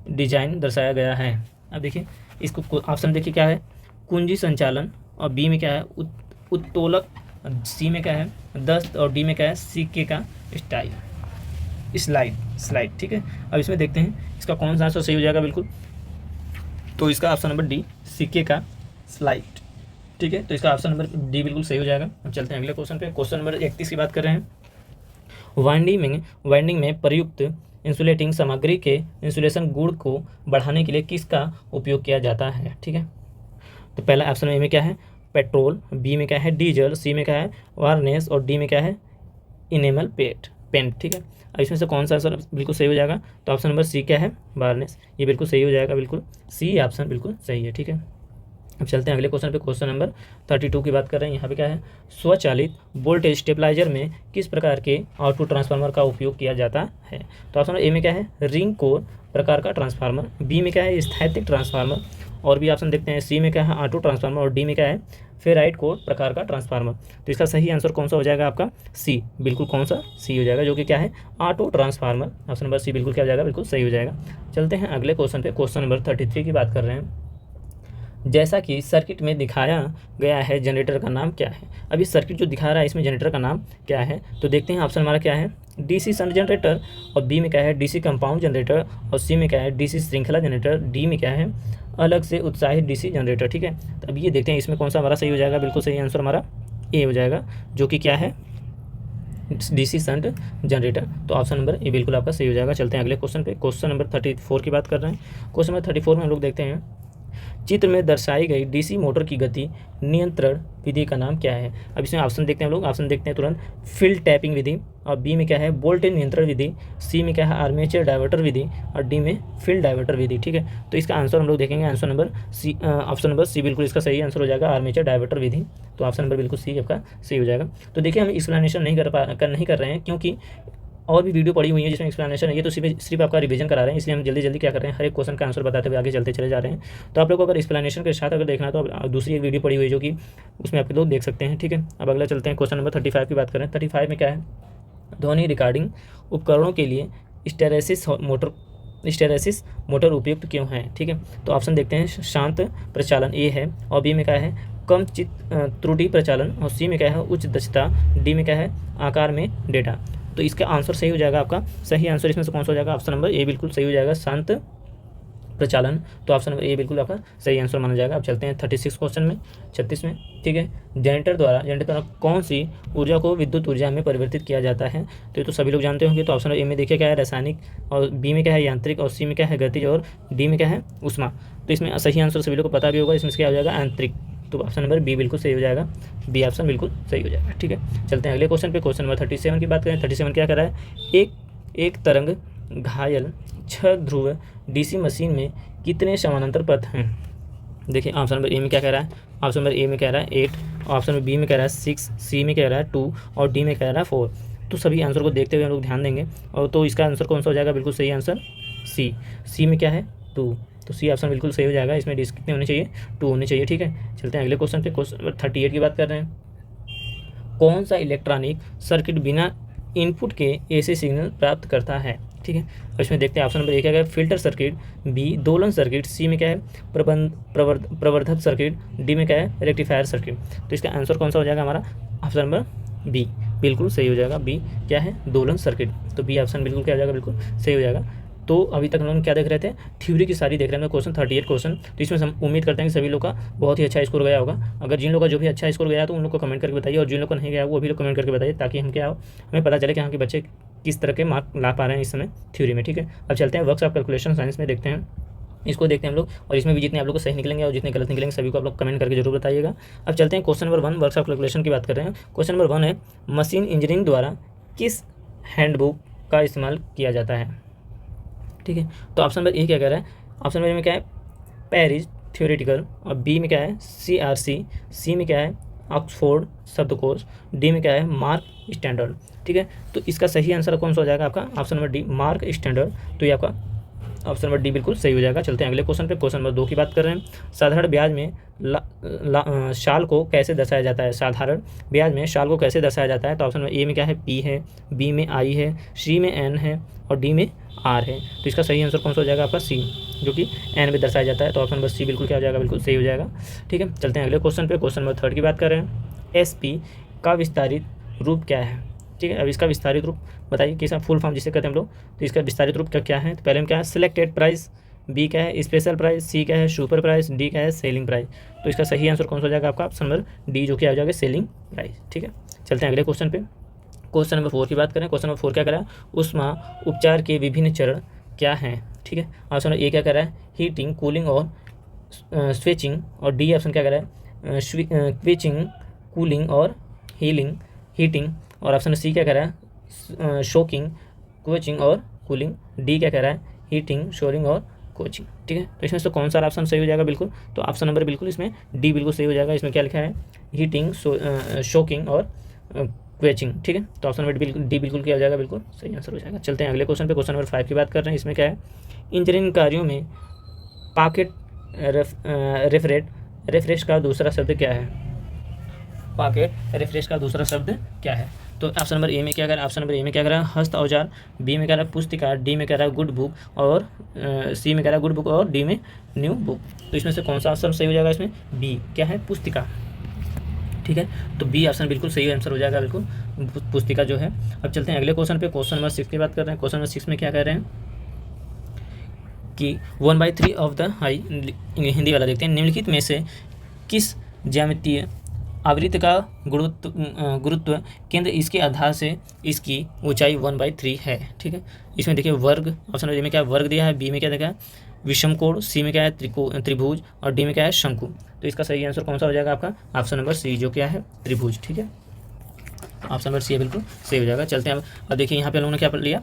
डिजाइन दर्शाया गया है। अब देखिए इसको ऑप्शन देखिए क्या है, कुंजी संचालन, और बी में क्या है उत्तोलक, सी में क्या है दस्त, और डी में क्या है सिक्के का स्लाइड। ठीक है, अब इसमें देखते हैं इसका कौन सा आंसर सही हो जाएगा बिल्कुल, तो इसका ऑप्शन नंबर डी, सिक्के का स्लाइड। ठीक है, तो इसका ऑप्शन नंबर डी बिल्कुल सही हो जाएगा। अब चलते हैं अगले क्वेश्चन पे। क्वेश्चन नंबर 31 की बात कर रहे हैं। वाइंडिंग में प्रयुक्त इंसुलेटिंग सामग्री के इंसुलेशन गुण को बढ़ाने के लिए किसका उपयोग किया जाता है। ठीक है, तो पहला ऑप्शन ए में क्या है, पेट्रोल, बी में क्या है डीजल, सी में क्या है वार्निश, और डी में क्या है इनेमल पेंट। ठीक है, अब इसमें से कौन सा आंसर बिल्कुल सही हो जाएगा, तो ऑप्शन नंबर सी क्या है वार्निश, ये बिल्कुल सही हो जाएगा, बिल्कुल सी ऑप्शन बिल्कुल सही है। ठीक है, अब चलते हैं अगले क्वेश्चन पे। क्वेश्चन नंबर 32 की बात कर रहे हैं। यहाँ पे क्या है, स्वचालित वोल्टेज स्टेबलाइजर में किस प्रकार के आउटपुट ट्रांसफार्मर का उपयोग किया जाता है। तो ऑप्शन ए में क्या है रिंग कोर प्रकार का ट्रांसफार्मर, बी में क्या है स्थैतिक ट्रांसफार्मर, और भी ऑप्शन देखते हैं, सी में क्या है ऑटो ट्रांसफार्मर, और डी में क्या है फेराइट कोर प्रकार का ट्रांसफार्मर। तो इसका सही आंसर कौन सा हो जाएगा आपका, सी, बिल्कुल कौन सा सी हो जाएगा, जो कि क्या है auto transformer. Option number C बिल्कुल क्या हो जाएगा, बिल्कुल सही हो जाएगा। चलते हैं अगले क्वेश्चन पे। क्वेश्चन नंबर 33 की बात कर रहे हैं। जैसा कि सर्किट में दिखाया गया है जनरेटर का नाम क्या है। अभी सर्किट जो दिखा रहा है इसमें जनरेटर का नाम क्या है, तो देखते हैं ऑप्शन हमारा क्या है डीसी शंट जनरेटर, और बी में क्या है डीसी कंपाउंड जनरेटर, और सी में क्या है डीसी श्रृंखला जनरेटर, डी में क्या है अलग से उत्साहित डीसी जनरेटर। ठीक है, तो अब ये देखते हैं इसमें कौन सा हमारा सही हो जाएगा, बिल्कुल सही आंसर हमारा ए हो जाएगा, जो कि क्या है डीसी शंट जनरेटर। तो ऑप्शन नंबर ए बिल्कुल आपका सही हो जाएगा। चलते हैं अगले क्वेश्चन पे। क्वेश्चन नंबर 34 की बात कर रहे हैं। क्वेश्चन नंबर 34 में हम लोग देखते हैं, चित्र में दर्शाई गई डीसी मोटर की गति नियंत्रण विधि का नाम क्या है। अब इसमें ऑप्शन देखते हैं हम लोग, ऑप्शन देखते हैं तुरंत। फील्ड टैपिंग विधि, और बी में क्या है वोल्टेज नियंत्रण विधि, सी में क्या है आर्मेचर डाइवर्टर विधि, और डी में फील्ड डाइवर्टर विधि। ठीक है, तो इसका आंसर हम लोग देखेंगे answer number C, option number C बिल्कुल इसका सही आंसर हो जाएगा, आर्मेचर डाइवर्टर विधि। तो ऑप्शन नंबर बिल्कुल सी आपका सही हो जाएगा। तो देखिए हम एक्सप्लेनेशन नहीं कर रहे हैं, क्योंकि और भी वीडियो पड़ी हुई है जिसमें एक्सप्लेनेशन है, ये तो सिर्फ आपका रिवीजन करा रहे हैं, इसलिए हम जल्दी जल्दी क्या कर रहे हैं, हर एक क्वेश्चन का आंसर बताते हुए आगे चलते चले जा रहे हैं। तो आप लोग को अगर एक्सप्लेनेशन के साथ अगर देखना है तो दूसरी एक वीडियो पड़ी हुई है जो कि उसमें आप लोग देख सकते हैं। ठीक है, अब अगला चलते हैं, क्वेश्चन नंबर 35 की बात करें। 35 में क्या है, ध्वनि रिकॉर्डिंग उपकरणों के लिए स्टेरेसिस मोटर उपयुक्त क्यों है। ठीक है, तो ऑप्शन देखते हैं, शांत प्रचालन ए है, और बी में क्या है कम त्रुटि प्रचालन, और सी में क्या है उच्च दक्षता, डी में क्या है आकार में डेटा। तो इसका आंसर सही हो जाएगा, आपका सही आंसर इसमें से कौन सा हो जाएगा, ऑप्शन नंबर ए बिल्कुल सही हो जाएगा, शांत प्रचालन। तो ऑप्शन नंबर ए बिल्कुल आपका सही आंसर माना जाएगा। अब चलते हैं 36 क्वेश्चन में, 36 में। ठीक है, जनरेटर द्वारा कौन सी ऊर्जा को विद्युत ऊर्जा में परिवर्तित किया जाता है। तो ये तो सभी लोग जानते होंगे। तो ऑप्शन ए में देखिए क्या है रासायनिक, और बी में क्या है यांत्रिक, और सी में क्या है गतिज, और डी में क्या है ऊष्मा। तो इसमें सही आंसर सभी लोग को पता भी होगा, इसमें क्या हो जाएगा आंतरिक। तो ऑप्शन नंबर बी बिल्कुल सही हो जाएगा, बी ऑप्शन बिल्कुल सही हो जाएगा। ठीक है, चलते हैं अगले क्वेश्चन पे। क्वेश्चन नंबर 37 की बात करें। 37 क्या कर रहा है, एक तरंग घायल 6 ध्रुव डीसी मशीन में कितने समानांतर पथ हैं। देखिए ऑप्शन नंबर ए में क्या कह रहा है, ऑप्शन नंबर ए में कह रहा है 8, ऑप्शन नंबर बी में कह रहा है 6, सी में कह रहा है 2, और डी में कह रहा है 4। तो सभी आंसर को देखते हुए हम लोग ध्यान देंगे, और तो इसका आंसर कौन सा हो जाएगा, बिल्कुल सही आंसर सी में क्या है 2। तो सी ऑप्शन बिल्कुल सही हो जाएगा। इसमें डिस्क कितने होने चाहिए, 2 होने चाहिए। ठीक है, चलते हैं अगले क्वेश्चन पे। क्वेश्चन नंबर 38 की बात कर रहे हैं। कौन सा इलेक्ट्रॉनिक सर्किट बिना इनपुट के एसी सिग्नल प्राप्त करता है। ठीक है, और इसमें देखते हैं ऑप्शन नंबर ए क्या है फिल्टर सर्किट, बी दोलन सर्किट, सी में क्या है प्रवर्धक सर्किट, डी में क्या है रेक्टिफायर सर्किट। तो इसका आंसर कौन सा हो जाएगा हमारा, ऑप्शन नंबर बी बिल्कुल सही हो जाएगा। बी क्या है दोलन सर्किट। तो बी ऑप्शन बिल्कुल क्या हो जाएगा, बिल्कुल सही हो जाएगा। तो अभी तक हम लोग क्या देख रहे थे, थ्योरी की सारी देख रहे हैं क्वेश्चन 38 क्वेश्चन। तो इसमें हम उम्मीद करते हैं कि सभी लोग का बहुत ही अच्छा स्कोर गया होगा। अगर जिन लोग का जो भी अच्छा स्कोर गया तो उन लोग को कमेंट करके बताइए, और जिन लोग को नहीं गया वो भी लोग कमेंट करके बताइए, ताकि हम क्या हो हमें पता चले कि यहाँ के बच्चे किस तरह के मार्क ला पा रहे हैं इस समय थ्योरी में। ठीक है, अब चलते हैं वर्क्स ऑफ कैलकुलेशन साइंस में, देखते हैं इसको देखते हैं हम लोग, और इसमें भी जितने आप लोग को सही निकलेंगे और जितने गलत निकलेंगे सभी को आप लोग कमेंट करके जरूर बताइएगा। अब चलते हैं question number 1, works of calculation की बात कर रहे हैं। क्वेश्चन नंबर 1 है मशीन इंजीनियरिंग द्वारा किस हैंडबुक का इस्तेमाल किया जाता है। ठीक है, तो ऑप्शन नंबर ए क्या कह रहा है, ऑप्शन नंबर में क्या है पेरिस थ्योरेटिकल, और बी में क्या है CRC, सी में क्या है ऑक्सफोर्ड शब्दकोश, डी में क्या है मार्क स्टैंडर्ड। ठीक है, तो इसका सही आंसर कौन सा हो जाएगा आपका, option number D mark standard. तो ये आपका ऑप्शन नंबर डी बिल्कुल सही हो जाएगा। चलते हैं अगले क्वेश्चन पे। क्वेश्चन नंबर 2 की बात कर रहे हैं। साधारण ब्याज में साल को कैसे दर्शाया जाता है। साधारण ब्याज में साल को कैसे दर्शाया जाता है। तो ऑप्शन नंबर ए में क्या है पी है, बी में आई है, सी में एन है, और डी में आर है। तो इसका सही आंसर कौन सा हो जाएगा आपका सी, जो कि एन में दर्शाया जाता है। तो ऑप्शन नंबर सी बिल्कुल क्या हो जाएगा, बिल्कुल सही हो जाएगा। ठीक है, चलते हैं अगले क्वेश्चन पे। क्वेश्चन नंबर 3 की बात कर रहे हैं। SP का विस्तारित रूप क्या है। ठीक है, अब इसका विस्तारित रूप बताइए, किसा फुल फॉर्म जिसे कहते हैं हम लोग। तो इसका विस्तारित रूप क्या है, तो पहले में क्या है सिलेक्टेड प्राइस, बी क्या है स्पेशल प्राइस, सी क्या है सुपर प्राइस, डी क्या है सेलिंग प्राइस। तो इसका सही आंसर कौन सा हो जाएगा आपका, ऑप्शन नंबर डी, जो कि आ जाएगा सेलिंग प्राइस। ठीक है, चलते हैं अगले क्वेश्चन पे। क्वेश्चन नंबर 4 की बात करें। क्वेश्चन नंबर 4 क्या करा है, ऊष्मा उपचार के विभिन्न चरण क्या हैं। ठीक है, ऑप्शन नंबर ए क्या कर रहा है हीटिंग, कूलिंग और स्विचिंग, और डी ऑप्शन क्या कर रहा है क्विचिंग, कूलिंग और हीटिंग, और ऑप्शन सी क्या कह रहा है शोकिंग, कोचिंग और कूलिंग, डी क्या कह रहा है हीटिंग, शोरिंग और कोचिंग। ठीक है, तो इसमें से कौन सा ऑप्शन सही हो जाएगा, बिल्कुल तो ऑप्शन नंबर बिल्कुल इसमें डी बिल्कुल सही हो जाएगा। इसमें क्या लिखा है हीटिंग, शोकिंग और क्वेचिंग। ठीक है, तो ऑप्शन नंबर डी बिल्कुल क्या हो जाएगा, बिल्कुल सही आंसर हो जाएगा। चलते हैं अगले क्वेश्चन पे। क्वेश्चन नंबर 5 की बात कर रहे हैं। इसमें क्या है इंजीनियरिंग कार्यों में पॉकेट रेफरेंस का दूसरा शब्द क्या है। पॉकेट रेफरेंस का दूसरा शब्द क्या है। तो ऑप्शन नंबर ए में क्या कर रहा है, ऑप्शन नंबर ए में क्या कर रहा है हस्त औजार, बी में कह रहा है पुस्तिका, डी में कह रहा है गुड बुक, और सी में कह रहा है गुड बुक, और डी में न्यू बुक। तो इसमें से कौन सा ऑप्शन सही हो जाएगा, इसमें बी क्या है पुस्तिका। ठीक है, तो बी ऑप्शन बिल्कुल सही आंसर हो जाएगा, बिल्कुल पुस्तिका जो है। अब चलते हैं अगले क्वेश्चन पे। क्वेश्चन नंबर 6 की बात कर रहे हैं। क्वेश्चन नंबर 6 में क्या कह रहे हैं कि 1/3 ऑफ द हाई, हिंदी वाला देखते हैं, निम्नलिखित में से किस ज्यामितीय आवृत्त का गुरुत्व केंद्र इसके आधार से इसकी ऊंचाई 1/3 है। ठीक है, इसमें देखिए वर्ग, ऑप्शन ए में क्या वर्ग दिया है, बी में क्या देखा है विषमकोण, सी में क्या है त्रिभुज और डी में क्या है शंकु। तो इसका सही आंसर कौन सा हो जाएगा आपका ऑप्शन नंबर सी जो क्या है त्रिभुज। ठीक है, ऑप्शन नंबर सी बिल्कुल सही हो जाएगा। चलते हैं अब देखिए यहाँ पे हम लोगों ने क्या पढ़ लिया,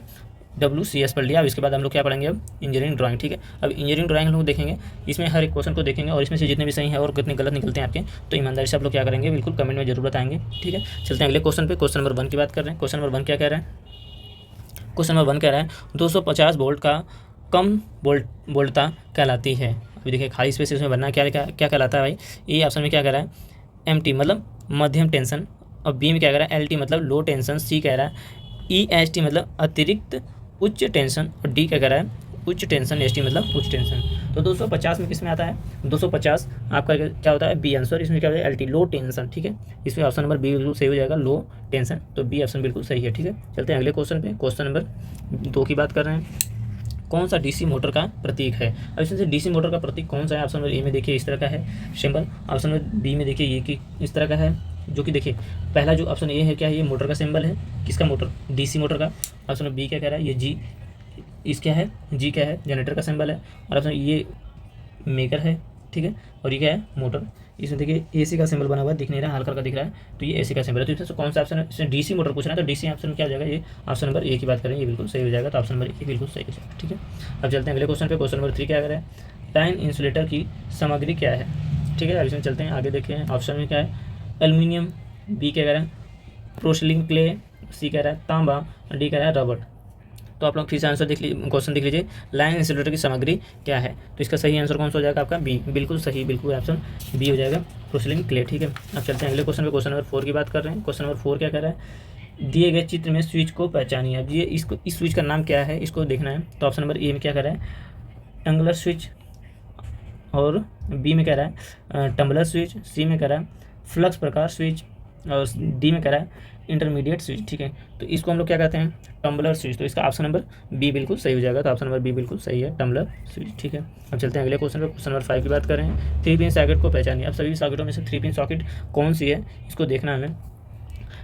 WCS पढ़ लिया। अब इसके बाद हम लोग क्या पढ़ेंगे अब इंजीनियरिंग ड्राइंग। ठीक है, अब इंजीनियरिंग ड्राइंग हम लोग देखेंगे, इसमें हर एक क्वेश्चन को देखेंगे और इसमें से जितने भी सही है और कितने गलत निकलते हैं आपके, तो ईमानदारी से आप लोग क्या करेंगे बिल्कुल कमेंट में जरूर बताएंगे। ठीक है, चलते हैं अगले क्वेश्चन पे। क्वेश्चन नंबर 1 की बात कर रहे हैं। क्वेश्चन नंबर 1 क्या कह रहे हैं, क्वेश्चन नंबर 1 कह रहा है 250 वोल्ट का कम वोल्टता कहलाती है। अभी देखिए खाली स्पेस इसमें बनना क्या क्या कहलाता है भाई। ए ऑप्शन में क्या कह रहा है MT मतलब मध्यम टेंशन, और बी में क्या कह रहा है LT मतलब लो टेंशन, सी कह रहा है EST मतलब अतिरिक्त उच्च टेंशन, और डी क्या कह रहा है उच्च टेंशन, ST मतलब उच्च टेंशन। तो 250 में किस में आता है 250 आपका क्या होता है बी आंसर। इसमें क्या होता है LT लो टेंशन। ठीक है, इसमें ऑप्शन नंबर बी बिल्कुल सही हो जाएगा लो टेंशन, तो बी ऑप्शन बिल्कुल सही है। ठीक है, चलते हैं अगले क्वेश्चन पे। क्वेश्चन नंबर 2 की बात कर रहे हैं। कौन सा DC मोटर का प्रतीक है। अब इसमें से DC मोटर का प्रतीक कौन सा है। ऑप्शन नंबर ए में देखिए इस तरह का है सिंबल, ऑप्शन नंबर बी में देखिए ये कि इस तरह का है, जो कि देखिए पहला जो ऑप्शन ए है क्या है ये मोटर का सिंबल है, किसका मोटर DC मोटर का। ऑप्शन नंबर बी क्या कह रहा है ये जी, इस क्या है जी क्या है जनरेटर का सिंबल है, और ऑप्शन ये मेकर है। ठीक है, और ये क्या है मोटर। इसमें देखिए AC का सिंबल बना हुआ है, दिख नहीं रहा हल्का हल्का दिख रहा है, तो ये AC का सिंबल है। तो इसमें कौन सा ऑप्शन है, इसमें DC मोटर पूछ रहा है, तो DC ऑप्शन क्या हो जाएगा ये ऑप्शन नंबर ए की बात करें ये बिल्कुल सही हो जाएगा। तो ऑप्शन नंबर ए बिल्कुल सही हो जाएगा। ठीक है, अब चलते हैं अगले क्वेश्चन पे। क्वेश्चन नंबर 3 क्या करें टाइन इंसुलेटर की सामग्री क्या है। ठीक है, अब इसमें चलते हैं आगे देखते हैं। ऑप्शन में क्या है एल्यूमिनियम, बी क्या कह रहा है पोर्सिलिन क्ले, सी कह रहा है तांबा, डी कह रहा है रबड़। तो आप लोग फिर से आंसर देख लीजिए, क्वेश्चन देख लीजिए लाइन इंसुलेटर की सामग्री क्या है। तो इसका सही आंसर कौन सा हो जाएगा आपका बी, बिल्कुल सही, बिल्कुल ऑप्शन बी हो जाएगा पोर्सिलिन क्ले। ठीक है, अब चलते हैं अगले क्वेश्चन पे। क्वेश्चन नंबर 4 की बात कर रहे हैं। क्वेश्चन नंबर 4 क्या कह रहा है दिए गए चित्र में स्विच को पहचानिए। अब ये इसको इस स्विच का नाम क्या है इसको देखना है। तो ऑप्शन नंबर ए में क्या कह रहा है टंगलर स्विच, और बी में कह रहा है टम्बलर स्विच, सी में कह रहा है फ्लक्स प्रकार स्विच, और डी में कह रहा है इंटरमीडिएट स्विच। ठीक है, तो इसको हम लोग क्या कहते हैं टम्बलर स्विच। तो इसका ऑप्शन नंबर बी बिल्कुल सही हो जाएगा। तो ऑप्शन नंबर बी बिल्कुल सही है टम्बलर स्विच। ठीक है, अब चलते हैं अगले क्वेश्चन पे। क्वेश्चन नंबर 5 की बात कर रहे हैं 3 पिन सॉकेट को पहचानिए। अब सभी सॉकेटों में से 3 पिन सॉकेट कौन सी है इसको देखना है हमें।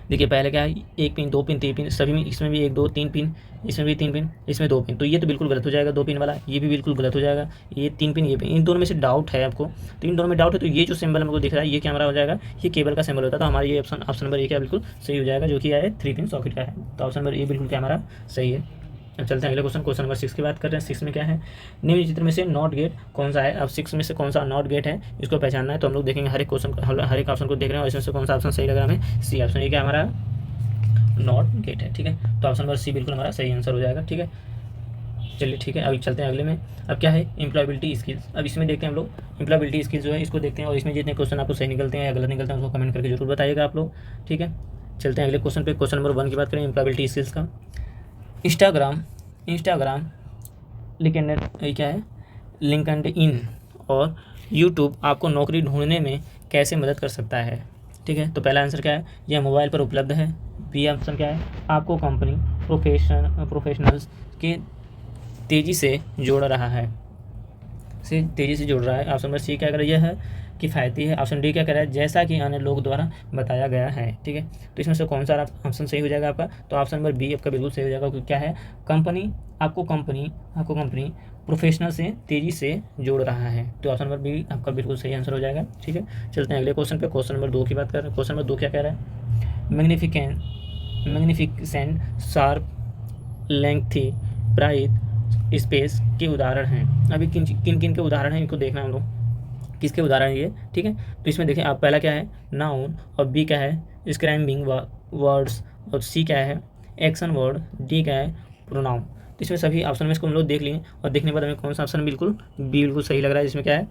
देखिए पहले क्या है 1 पिन 2 पिन 3 पिन, सभी में इसमें भी 1 2 3 पिन, इसमें भी 3 पिन, इसमें 2 पिन, तो ये तो बिल्कुल गलत हो जाएगा 2 पिन वाला, ये भी बिल्कुल गलत हो जाएगा, ये 3 पिन ये पिन, इन दोनों में से डाउट है आपको, तो इन दोनों में डाउट है तो ये जो सिंबल हमको दिख रहा है ये क्या हमारा हो जाएगा ये केबल का सिंबल होता है। तो हमारा ये ऑप्शन नंबर ए क्या बिल्कुल सही हो जाएगा जो कि है 3 पिन सॉकेट का है। तो ऑप्शन नंबर ए बिल्कुल क्या हमारा सही है। अब चलते हैं अगले क्वेश्चन। क्वेश्चन नंबर 6 की बात कर रहे हैं। 6 में क्या है निम्न चित्र में से नॉट गेट कौन सा है। अब 6 में से कौन सा नॉट गेट है इसको पहचानना है। तो हम लोग देखेंगे हर एक क्वेश्चन हर एक ऑप्शन को देख रहे हैं और इसमें से कौन सा ऑप्शन सही लग रहा है हमें सी ऑप्शन, ये क्या हमारा नॉट गेट है। ठीक है, तो ऑप्शन नंबर सी बिल्कुल हमारा सही आंसर हो जाएगा। ठीक है, चलिए ठीक है, अभी चलते हैं अगले में। अब क्या है एम्प्लॉयबिलिटी स्किल्स। अब इसमें देखते हैं हम लोग एम्प्लॉयबिलिटी स्किल्स जो है इसको देखते हैं और इसमें जितने क्वेश्चन आपको सही निकलते हैं या गलत निकलते हैं उसको कमेंट करके जरूर बताइएगा आप लोग। ठीक है, चलते हैं अगले क्वेश्चन पे। क्वेश्चन नंबर 1 की बात करें एम्प्लॉयबिलिटी स्किल्स का। इंस्टाग्राम लिंक्डइन क्या है लिंक्डइन और यूट्यूब आपको नौकरी ढूंढने में कैसे मदद कर सकता है। ठीक है, तो पहला आंसर क्या है यह मोबाइल पर उपलब्ध है। बी ऑप्शन क्या है आपको कंपनी प्रोफेशनल्स के तेज़ी से जोड़ रहा है ऑप्शन नंबर सी क्या कर रहा है किफ़ायती है। ऑप्शन डी क्या कह रहा है जैसा कि अन्य लोग द्वारा बताया गया है। ठीक है, तो इसमें से कौन सा ऑप्शन सही हो जाएगा आपका। तो ऑप्शन नंबर बी आपका बिल्कुल सही हो जाएगा क्योंकि क्या है आपको कंपनी प्रोफेशनल से तेज़ी से जोड़ रहा है। तो ऑप्शन नंबर बी आपका बिल्कुल सही आंसर हो जाएगा। ठीक है, चलते हैं अगले क्वेश्चन पे। क्वेश्चन नंबर 2 की बात कर रहे हैं। क्वेश्चन नंबर 2 क्या कह रहा है magnificent sharp lengthy bright space के उदाहरण हैं। अभी किन किन के उदाहरण हैं इनको देखना हम लोग किसके उदाहरण ये। ठीक है, तो इसमें देखें आप पहला क्या है नाउन, और बी क्या है स्क्रैम्बिंग वर्ड्स, और सी क्या है एक्शन वर्ड, डी क्या है प्रोनाउन। तो इसमें सभी ऑप्शन में इसको हम लोग देख लिए और देखने के बाद हमें कौन सा ऑप्शन बिल्कुल बिल्कुल सही लग रहा है जिसमें क्या है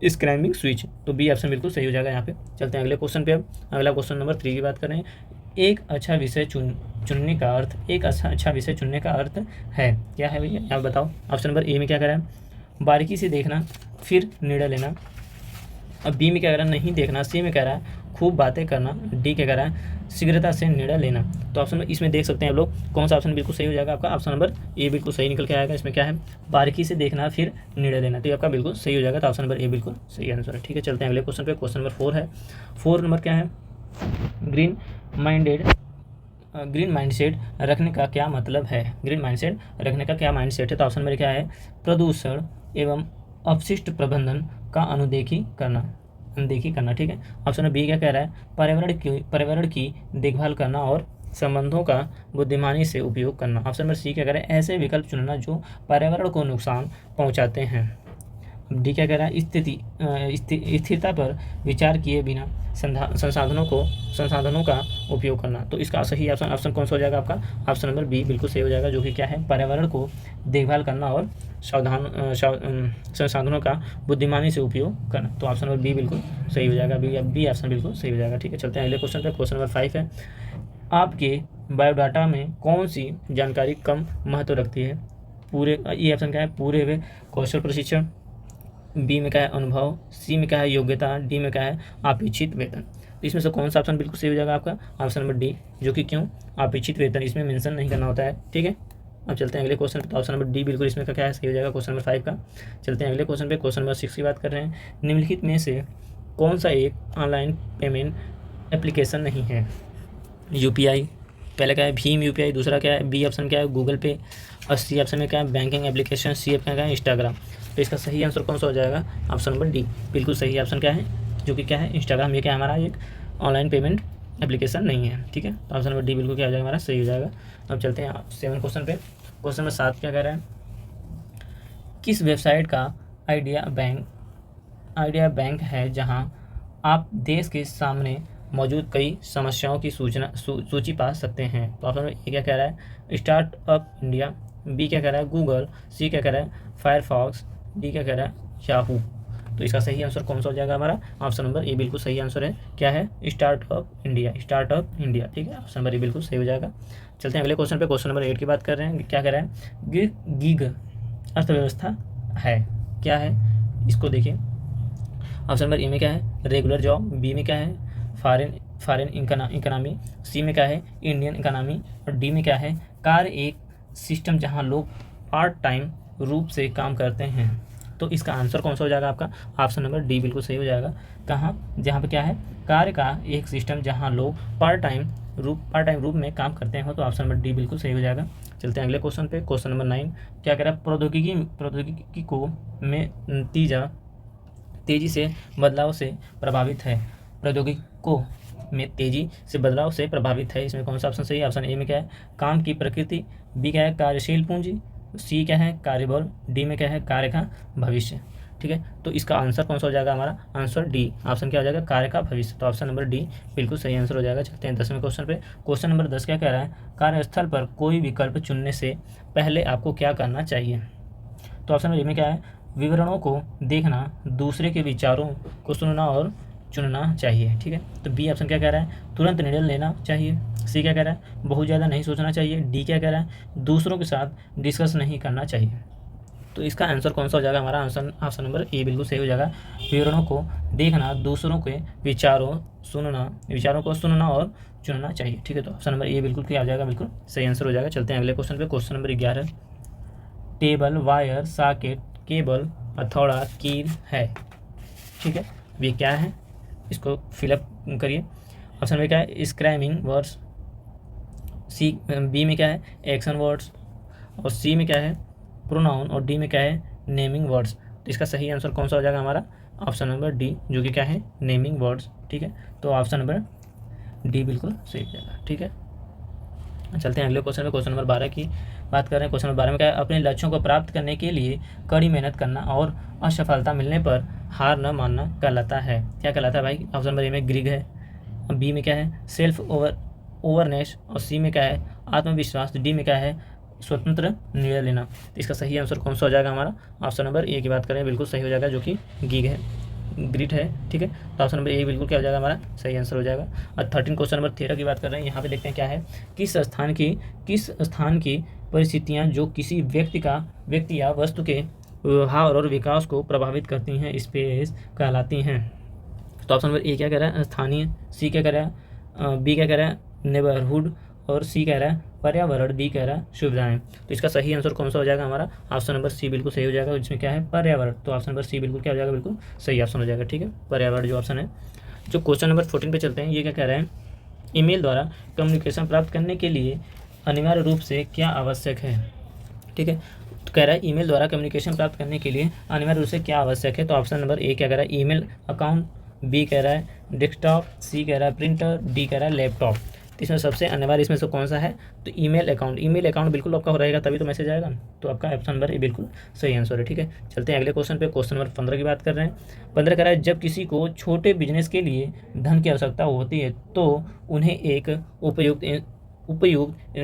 स्क्रैम्बिंग स्विच, तो बी ऑप्शन बिल्कुल सही हो जाएगा यहाँ पे। चलते हैं अगले क्वेश्चन पे। अब अगला क्वेश्चन नंबर 3 की बात करें। एक अच्छा विषय चुनने का अर्थ है क्या है भैया आप बताओ। ऑप्शन नंबर ए में क्या कह रहा है बारीकी से देखना फिर निर्णय लेना, अब बी में क्या कह रहा है नहीं देखना, सी में कह रहा है खूब बातें करना, डी क्या कह रहा है शीघ्रता से निर्णय लेना। तो ऑप्शन इसमें देख सकते हैं आप लोग कौन सा ऑप्शन बिल्कुल सही हो जाएगा आपका। ऑप्शन नंबर ए बिल्कुल सही निकल के आएगा। इसमें क्या है बारीकी से देखना फिर निर्णय लेना, तो ये आपका बिल्कुल सही हो जाएगा। तो ऑप्शन नंबर ए बिल्कुल सही आंसर है। ठीक है, चलते हैं अगले क्वेश्चन पे। क्वेश्चन नंबर 4 है। 4 नंबर क्या है ग्रीन माइंडेड ग्रीन माइंडसेट रखने का क्या मतलब है? ग्रीन माइंडसेट रखने का क्या माइंडसेट है? तो ऑप्शन नंबर क्या है? प्रदूषण एवं अपशिष्ट प्रबंधन का अनदेखी करना। ठीक है। ऑप्शन नंबर बी क्या कह रहा है? पर्यावरण की देखभाल करना और संबंधों का बुद्धिमानी से उपयोग करना। ऑप्शन नंबर सी क्या कह रहा है? ऐसे विकल्प चुनना जो पर्यावरण को नुकसान पहुंचाते हैं। डी क्या कह रहा है? स्थिरता पर विचार किए बिना संसाधनों का उपयोग करना। तो इसका सही ऑप्शन कौन सा हो जाएगा आपका? ऑप्शन नंबर बी बिल्कुल सही हो जाएगा, जो कि क्या है? पर्यावरण को देखभाल करना और संसाधनों का बुद्धिमानी से उपयोग करना। तो ऑप्शन नंबर बी बिल्कुल सही हो जाएगा। बी ऑप्शन बिल्कुल सही हो जाएगा। ठीक है, चलते हैं अगले क्वेश्चन पे। क्वेश्चन नंबर 5 है, आपके बायोडाटा में कौन सी जानकारी कम महत्व रखती है? ये ऑप्शन क्या है? पूरे हुए कौशल प्रशिक्षण, बी में क्या है? अनुभव, सी में क्या है? योग्यता, डी में क्या है? अपेक्षित वेतन। तो इसमें से कौन सा ऑप्शन बिल्कुल सही हो जाएगा आपका? ऑप्शन नंबर डी, जो कि क्यों? अपेक्षित वेतन इसमें मेंशन नहीं करना होता है। ठीक है, अब चलते हैं अगले क्वेश्चन पे। तो ऑप्शन नंबर डी बिल्कुल इसमें का क्या है? सही हो जाएगा क्वेश्चन नंबर 5 का। चलते हैं अगले क्वेश्चन पे। क्वेश्चन नंबर 6 की बात कर रहे हैं, निम्नलिखित में से कौन सा एक ऑनलाइन पेमेंट एप्लीकेशन नहीं है? यूपीआई, पहले क्या है? भीम यूपीआई, दूसरा क्या है? बी ऑप्शन क्या है? गूगल पे, और सी ऑप्शन में क्या है? बैंकिंग एप्लीकेशन, सी ऑप्शन क्या है? इंस्टाग्राम। तो इसका सही आंसर कौन सा हो जाएगा? ऑप्शन नंबर डी बिल्कुल सही ऑप्शन क्या है? जो कि क्या है? इंस्टाग्राम। ये क्या है हमारा? एक ऑनलाइन पेमेंट एप्लीकेशन नहीं है। ठीक है, तो ऑप्शन नंबर डी बिल्कुल क्या हो जाएगा हमारा? सही हो जाएगा। अब चलते हैं 7 क्वेश्चन पे। क्वेश्चन नंबर 7 क्या कह रहा है? किस वेबसाइट का आइडिया बैंक है जहां आप देश के सामने मौजूद कई समस्याओं की सूची पा सकते हैं? तो ऑप्शन ए क्या कह रहा है? स्टार्टअप इंडिया, बी क्या कह रहा है? गूगल, सी क्या कह रहा है? फायरफॉक्स, डी क्या कह रहा है? याहू। तो इसका सही आंसर कौन सा हो जाएगा हमारा? ऑप्शन नंबर ए बिल्कुल सही आंसर है। क्या है? Startup India. ठीक है, ऑप्शन नंबर ए बिल्कुल सही हो जाएगा। चलते हैं अगले क्वेश्चन पे। क्वेश्चन नंबर 8 की बात कर रहे हैं। क्या कह रहा है? गीग अर्थव्यवस्था है, क्या है? इसको देखिए। ऑप्शन नंबर ए में क्या है? रेगुलर जॉब, बी में क्या है? फॉरेन इकोनॉमी, सी में क्या है? इंडियन इकोनॉमी, और डी में क्या है? कार्य एक सिस्टम जहां लोग पार्ट टाइम रूप से काम करते हैं। तो इसका आंसर कौन सा हो जाएगा आपका? ऑप्शन नंबर डी बिल्कुल सही हो जाएगा। कहाँ? जहाँ पे क्या है? कार्य का एक सिस्टम जहाँ लोग पार्ट टाइम रूप में काम करते हैं। तो ऑप्शन नंबर डी बिल्कुल सही हो जाएगा। चलते हैं अगले क्वेश्चन पे। क्वेश्चन नंबर 9 क्या कह रहा है? प्रौद्योगिकी को में नतीजा तेजी से बदलाव से प्रभावित है। प्रौद्योगिकी को में तेजी से बदलाव से प्रभावित है। इसमें कौन सा ऑप्शन सही है? ऑप्शन ए में क्या है? काम की प्रकृति, बी क्या है? कार्यशील पूंजी, सी क्या है? कार्यबल, डी में क्या है? कार्य का भविष्य। ठीक है, तो इसका आंसर कौन सा हो जाएगा हमारा? आंसर डी ऑप्शन क्या हो जाएगा? कार्य का भविष्य। तो ऑप्शन नंबर डी बिल्कुल सही आंसर हो जाएगा। चलते हैं 10वें क्वेश्चन पे। क्वेश्चन नंबर 10 क्या कह रहा है? कार्यस्थल पर कोई विकल्प चुनने से पहले आपको क्या करना चाहिए? तो ऑप्शन नंबर ए में क्या है? विवरणों को देखना, दूसरे के विचारों को सुनना और चुनना चाहिए। ठीक है, तो बी ऑप्शन क्या कह रहा है? तुरंत निर्णय लेना चाहिए। सी क्या कह रहा है? बहुत ज़्यादा नहीं सोचना चाहिए। डी क्या कह रहा है? दूसरों के साथ डिस्कस नहीं करना चाहिए। तो इसका आंसर कौन सा हो जाएगा हमारा? ऑप्शन नंबर ए बिल्कुल सही हो जाएगा। विवरणों को देखना, दूसरों के विचारों को सुनना और चुनना चाहिए। ठीक है, तो ऑप्शन नंबर ए बिल्कुल क्या हो जाएगा? बिल्कुल सही आंसर हो जाएगा। चलते हैं अगले क्वेश्चन पे। Question number 11, table, wire, socket, cable, हथौड़ा, कील है। ठीक है, ये क्या है? इसको फिलअप करिए। ऑप्शन में क्या है? स्क्रैमिंग वर्ड्स, बी में क्या है? एक्शन वर्ड्स, और सी में क्या है? प्रोनाउन, और डी में क्या है? Naming words. तो इसका सही आंसर कौन सा हो जाएगा हमारा? ऑप्शन नंबर डी, जो कि क्या है? Naming words. ठीक है, तो ऑप्शन नंबर डी बिल्कुल सही हो जाएगा। ठीक है, चलते हैं अगले क्वेश्चन में। क्वेश्चन नंबर 12 की बात कर रहे हैं। क्वेश्चन नंबर 12 में क्या है? अपने लक्ष्यों को प्राप्त करने के लिए कड़ी मेहनत करना और असफलता मिलने पर हार न मानना कहलाता है। क्या कहलाता है भाई? ऑप्शन नंबर ए में ग्रीग है, बी में क्या है? सेल्फ ओवरनेस, और सी में क्या है? आत्मविश्वास, डी में क्या है? स्वतंत्र निर्णय लेना। तो इसका सही आंसर कौन सा हो जाएगा हमारा? ऑप्शन नंबर ए की बात करें बिल्कुल सही हो जाएगा, जो कि ग्रिट है। ठीक है, तो ऑप्शन नंबर ए बिल्कुल क्या हो जाएगा हमारा? सही आंसर हो जाएगा। और 13 क्वेश्चन नंबर 13 की बात कर रहे हैं। यहाँ पे देखते हैं क्या है? किस स्थान की परिस्थितियाँ जो किसी व्यक्ति या वस्तु के व्यवहार और विकास को प्रभावित करती हैं स्पेस कहलाती हैं। तो ऑप्शन नंबर ए क्या कह रहा है? स्थानीय, सी क्या कह रहा है? बी क्या कह रहा है? नेबरहुड, और सी कह रहा है पर्यावरण, डी कह रहा है सुविधाएं। तो इसका सही आंसर कौन सा हो जाएगा हमारा? ऑप्शन नंबर सी बिल्कुल सही हो जाएगा। इसमें क्या है? पर्यावरण। तो ऑप्शन नंबर सी बिल्कुल क्या हो जाएगा? बिल्कुल सही ऑप्शन हो जाएगा। ठीक है, पर्यावरण जो ऑप्शन है। जो क्वेश्चन नंबर 14 पे चलते हैं। ये क्या कह रहे हैं? ईमेल द्वारा कम्युनिकेशन प्राप्त करने के लिए अनिवार्य रूप से क्या आवश्यक है। ठीक है, तो कह रहा है ईमेल द्वारा कम्युनिकेशन प्राप्त करने के लिए अनिवार्य रूप से क्या आवश्यक है। तो ऑप्शन नंबर ए क्या कह रहा है, ईमेल अकाउंट, बी कह रहा है डेस्कटॉप, सी कह रहा है प्रिंटर, डी कह रहा है लैपटॉप। तो इसमें सबसे अनिवार्य इसमें से कौन सा है, तो ईमेल अकाउंट। ईमेल अकाउंट बिल्कुल आपका रहेगा तभी तो मैसेज आएगा, तो आपका ऑप्शन नंबर ए बिल्कुल सही आंसर है। ठीक है, चलते हैं अगले क्वेश्चन पे। क्वेश्चन नंबर 15 की बात कर रहे हैं। 15 कह रहा है जब किसी को छोटे बिजनेस के लिए धन की आवश्यकता होती है तो उन्हें एक उपयुक्त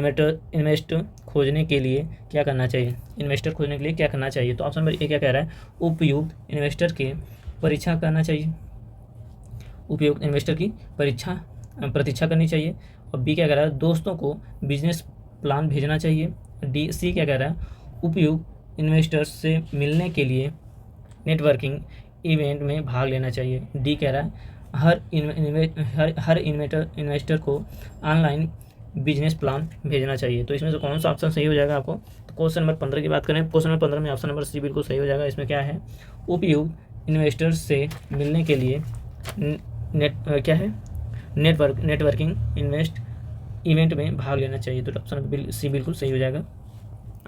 इन्वेस्टर खोजने के लिए क्या करना चाहिए। इन्वेस्टर खोजने के लिए क्या करना चाहिए, तो ऑप्शन नंबर ए क्या कह रहा है, उपयुक्त इन्वेस्टर के परीक्षा करना चाहिए, उपयुक्त इन्वेस्टर की प्रतीक्षा करनी चाहिए। और बी क्या कह रहा है, दोस्तों को बिजनेस प्लान भेजना चाहिए। डी सी क्या कह रहा है, उपयुक्त इन्वेस्टर्स से मिलने के लिए नेटवर्किंग इवेंट में भाग लेना चाहिए। डी कह रहा है हर इन्वेस्टर को ऑनलाइन बिजनेस प्लान भेजना चाहिए। तो इसमें से कौन सा ऑप्शन सही हो जाएगा आपको, तो क्वेश्चन नंबर 15 की बात करें। क्वेश्चन नंबर 15 में ऑप्शन नंबर सी बिल्कुल सही हो जाएगा। इसमें क्या है, उपयुक्त इन्वेस्टर्स से मिलने के लिए क्या है, नेटवर्किंग इवेंट में भाग लेना चाहिए। तो ऑप्शन सी बिल्कुल सही हो जाएगा।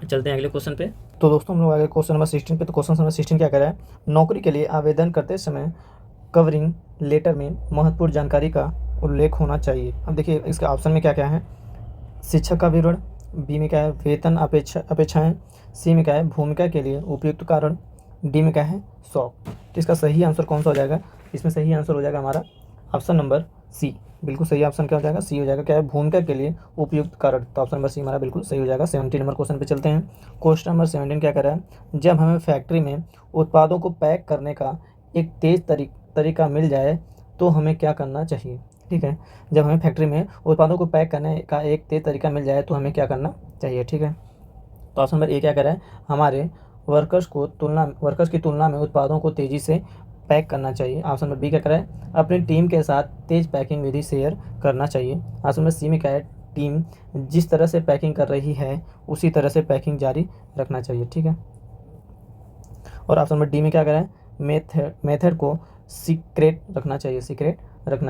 चलते हैं अगले क्वेश्चन पे। तो दोस्तों हम लोग आगे क्वेश्चन नंबर 16 पे। तो क्वेश्चन नंबर 16 क्या कह रहा है, नौकरी के लिए आवेदन करते समय कवरिंग लेटर में महत्वपूर्ण जानकारी का उल्लेख होना चाहिए। अब देखिए इसके ऑप्शन में क्या क्या है, शिक्षक का विवरण, बी में क्या है वेतन अपेक्षाएं, सी में क्या है भूमिका के लिए उपयुक्त कारण, डी में क्या है शौक। तो इसका सही आंसर कौन सा हो जाएगा, इसमें सही आंसर हो जाएगा हमारा ऑप्शन नंबर सी। बिल्कुल सही ऑप्शन क्या हो जाएगा, सी हो जाएगा। क्या है, भूमिका के लिए उपयुक्त कारण। तो ऑप्शन नंबर सी हमारा बिल्कुल सही हो जाएगा। 17 नंबर क्वेश्चन पे चलते हैं। क्वेश्चन नंबर 17 क्या कर रहा है, जब हमें फैक्ट्री में उत्पादों को पैक करने का एक तेज़ तरीका मिल जाए तो हमें क्या करना चाहिए। ठीक है, जब हमें फैक्ट्री में उत्पादों को पैक करने का एक तेज़ तरीका मिल जाए तो हमें क्या करना चाहिए। ठीक है, तो ऑप्शन नंबर ए क्या कर रहा है, हमारे वर्कर्स की तुलना में उत्पादों को तेज़ी से पैक करना चाहिए। ऑप्शन नंबर बी क्या कर रहा है, अपनी टीम के साथ तेज पैकिंग विधि शेयर करना चाहिए। ऑप्शन नंबर सी में क्या है, टीम जिस तरह से पैकिंग कर रही है उसी तरह से पैकिंग जारी रखना चाहिए। ठीक है, और ऑप्शन नंबर डी में क्या कर रहा है, मेथड को सीक्रेट रखना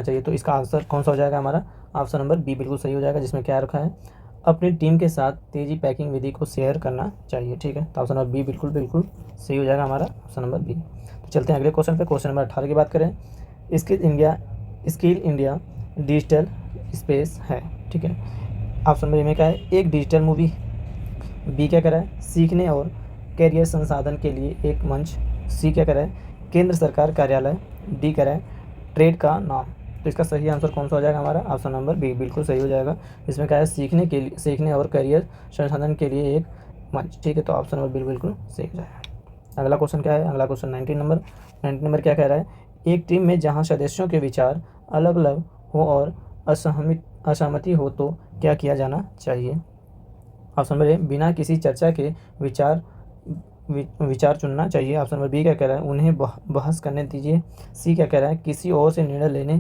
चाहिए। तो इसका आंसर कौन सा हो जाएगा हमारा, ऑप्शन नंबर बी बिल्कुल सही हो जाएगा, जिसमें क्या रखा है, अपनी टीम के साथ तेजी पैकिंग विधि को शेयर करना चाहिए। ठीक है, तो ऑप्शन नंबर बी बिल्कुल सही हो जाएगा हमारा ऑप्शन नंबर बी। तो चलते हैं अगले क्वेश्चन पे। क्वेश्चन नंबर 18 की बात करें। स्किल इंडिया डिजिटल स्पेस है। ठीक है, ऑप्शन नंबर ए में क्या है, एक डिजिटल मूवी, बी क्या कर रहा है, सीखने और कैरियर संसाधन के लिए एक मंच, सी क्या कर रहा है, केंद्र सरकार कार्यालय, डी कह रहा है ट्रेड का नाम। तो इसका सही आंसर कौन सा हो जाएगा हमारा, ऑप्शन नंबर बी बिल्कुल सही हो जाएगा। इसमें क्या है, सीखने और करियर संसाधन के लिए एक मंच। ठीक है, तो ऑप्शन नंबर बिल्कुल सही हो जाएगा। अगला क्वेश्चन क्या है, अगला क्वेश्चन 19 नंबर क्या कह रहा है, एक टीम में जहां सदस्यों के विचार अलग अलग हो और असहमति हो तो क्या किया जाना चाहिए। ऑप्शन नंबर ए, बिना किसी चर्चा के विचार चुनना चाहिए। ऑप्शन नंबर बी क्या कह रहा है, उन्हें बहस करने दीजिए। सी क्या कह रहा है, किसी और से निर्णय लेने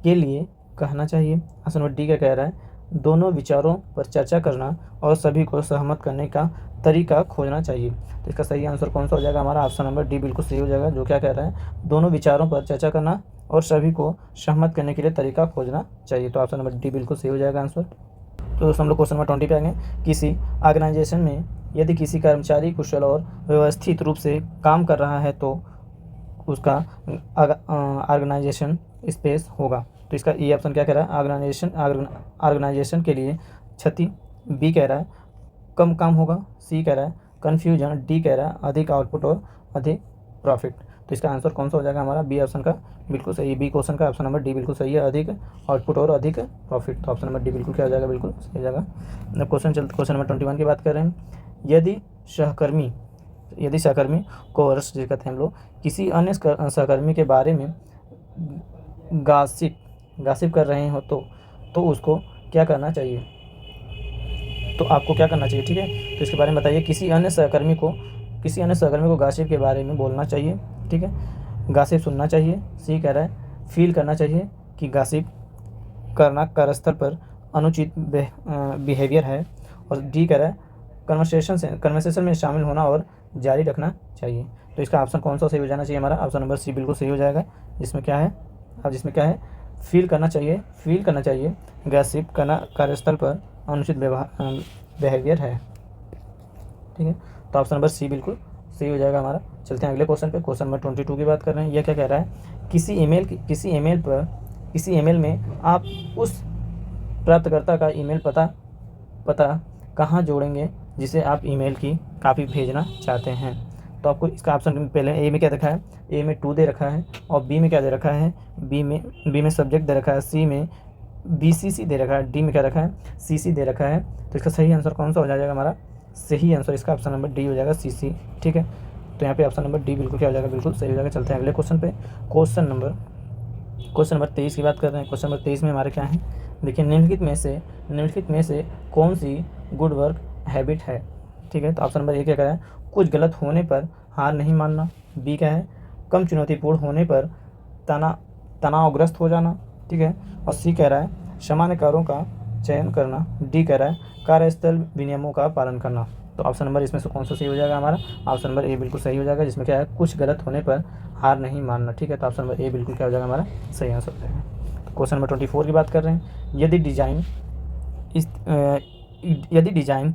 के लिए कहना चाहिए। ऑप्शन नंबर डी क्या कह रहा है, दोनों विचारों पर चर्चा करना और सभी को सहमत करने का तरीका खोजना चाहिए। तो इसका सही आंसर कौन सा हो जाएगा हमारा, ऑप्शन नंबर डी बिल्कुल सही हो जाएगा, जो क्या कह रहा है, दोनों विचारों पर चर्चा करना और सभी को सहमत करने के लिए तरीका खोजना चाहिए। तो ऑप्शन नंबर डी बिल्कुल सही हो जाएगा आंसर। तो दोस्तों हम लोग क्वेश्चन नंबर 20 पे आएंगे। किसी ऑर्गेनाइजेशन में यदि किसी कर्मचारी कुशल और व्यवस्थित रूप से काम कर रहा है तो उसका ऑर्गेनाइजेशन स्पेस होगा। तो इसका ये ऑप्शन क्या कह रहा है, ऑर्गेनाइजेशन के लिए क्षति, बी कह रहा है कम काम होगा, सी कह रहा है कन्फ्यूजन, डी कह रहा है अधिक आउटपुट और अधिक प्रॉफिट। तो इसका आंसर कौन सा हो जाएगा हमारा, बी ऑप्शन का बिल्कुल सही, बी क्वेश्चन का ऑप्शन नंबर डी बिल्कुल सही है, अधिक आउटपुट और अधिक प्रॉफिट। तो ऑप्शन नंबर डी बिल्कुल क्या हो जाएगा, बिल्कुल सही हो जाएगा। अब क्वेश्चन नंबर 21 की बात कर रहे हैं। यदि सहकर्मी कोवर्स जो कहते हैं हम लोग, किसी अन्य सहकर्मी के बारे में गासिप कर रहे हो तो उसको क्या करना चाहिए, तो आपको क्या करना चाहिए। ठीक है, तो इसके बारे में बताइए। किसी अन्य सहकर्मी को गासिप के बारे में बोलना चाहिए। ठीक है, गासिप सुनना चाहिए, सी कह रहा है फील करना चाहिए कि गासिप करना कार्यस्थल पर अनुचित बिहेवियर है, और डी कह रहा है कन्वर्सेशन में शामिल होना और जारी रखना चाहिए। तो इसका ऑप्शन कौन सा सही हो जाना चाहिए हमारा, ऑप्शन नंबर सी बिल्कुल सही हो जाएगा, जिसमें क्या है फील करना चाहिए गैसिप करना कार्यस्थल पर अनुचित बिहेवियर है। ठीक है, तो ऑप्शन नंबर सी बिल्कुल सही हो जाएगा हमारा। चलते हैं अगले क्वेश्चन पे। क्वेश्चन नंबर 22 की बात कर रहे हैं। यह क्या कह रहा है, किसी ईमेल में आप उस प्राप्तकर्ता का ईमेल पता कहाँ जोड़ेंगे जिसे आप ईमेल की कॉपी भेजना चाहते हैं। तो आपको इसका ऑप्शन पहले ए में क्या रखा है, ए में 2 दे रखा है, और बी में क्या दे रखा है, बी में सब्जेक्ट दे रखा है, सी में BCC दे रखा है, डी में क्या रखा है, CC दे रखा है। तो इसका सही आंसर कौन सा हो जाएगा हमारा, सही आंसर इसका ऑप्शन नंबर डी हो जाएगा, CC। ठीक है, तो यहाँ पे ऑप्शन नंबर डी बिल्कुल क्या हो जाएगा, बिल्कुल सही हो जाएगा। चलते हैं अगले क्वेश्चन पे। क्वेश्चन नंबर 23 की बात कर रहे हैं। क्वेश्चन नंबर 23 में हमारे क्या है, देखिए निम्नलिखित में से कौन सी गुड वर्क हैबिट है। ठीक है, तो ऑप्शन नंबर ए क्या कह रहा है, कुछ गलत होने पर हार नहीं मानना। बी क्या है, कम चुनौतीपूर्ण होने पर तनावग्रस्त हो जाना। ठीक है, और सी कह रहा है सामान्य कार्यों का चयन करना। डी कह रहा है कार्यस्थल विनियमों का पालन करना। तो ऑप्शन नंबर इसमें से कौन सा सही हो जाएगा हमारा, ऑप्शन नंबर ए बिल्कुल सही हो जाएगा, जिसमें क्या है, कुछ गलत होने पर हार नहीं मानना। ठीक है, तो ऑप्शन नंबर ए बिल्कुल क्या हो जाएगा हमारा सही आंसर हो जाएगा। तो क्वेश्चन नंबर 24 की बात कर रहे हैं। यदि डिजाइन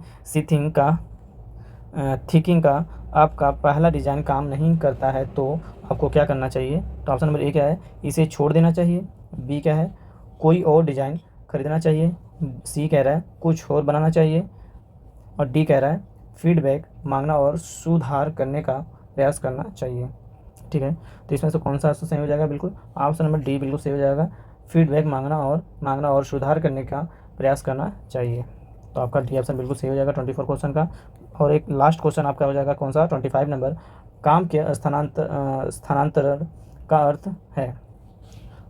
थिंकिंग का आपका पहला डिज़ाइन काम नहीं करता है तो आपको क्या करना चाहिए। तो ऑप्शन नंबर ए क्या है, इसे छोड़ देना चाहिए। बी क्या है, कोई और डिज़ाइन खरीदना चाहिए। सी कह रहा है कुछ और बनाना चाहिए, और डी कह रहा है फीडबैक मांगना और सुधार करने का प्रयास करना चाहिए। ठीक है, तो इसमें से कौन सा आंसर सही हो जाएगा, बिल्कुल ऑप्शन नंबर डी बिल्कुल सही हो जाएगा, फीडबैक मांगना और सुधार करने का प्रयास करना चाहिए। तो आपका डी ऑप्शन बिल्कुल सही हो जाएगा 24 क्वेश्चन का। और एक लास्ट क्वेश्चन आपका हो जाएगा कौन सा, 25 नंबर। काम के स्थानांतरण का अर्थ है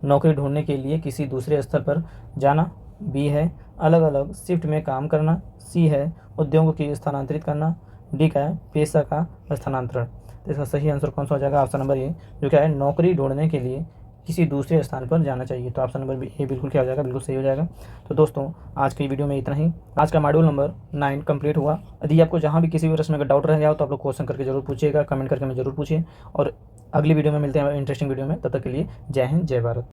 नौकरी ढूंढने के लिए किसी दूसरे स्थल पर जाना। बी है अलग अलग शिफ्ट में काम करना। सी है उद्योगों की स्थानांतरित करना। डी का है पेशा का स्थानांतरण। तो इसका सही आंसर कौन सा हो जाएगा, ऑप्शन नंबर ए, जो क्या है नौकरी ढूंढने के लिए किसी दूसरे स्थान पर जाना चाहिए। तो ऑप्शन नंबर ए बिल्कुल क्या हो जाएगा, बिल्कुल सही हो जाएगा। तो दोस्तों आज की वीडियो में इतना ही। आज का मॉड्यूल नंबर 9 कंप्लीट हुआ। यदि आपको जहाँ भी किसी भी प्रश्न का डाउट रह गया हो तो आप लोग क्वेश्चन करके जरूर पूछिएगा, कमेंट करके हमें जरूर पूछिए। और अगली वीडियो में मिलते हैं इंटरेस्टिंग वीडियो में, तब तक के लिए जय हिंद जय भारत।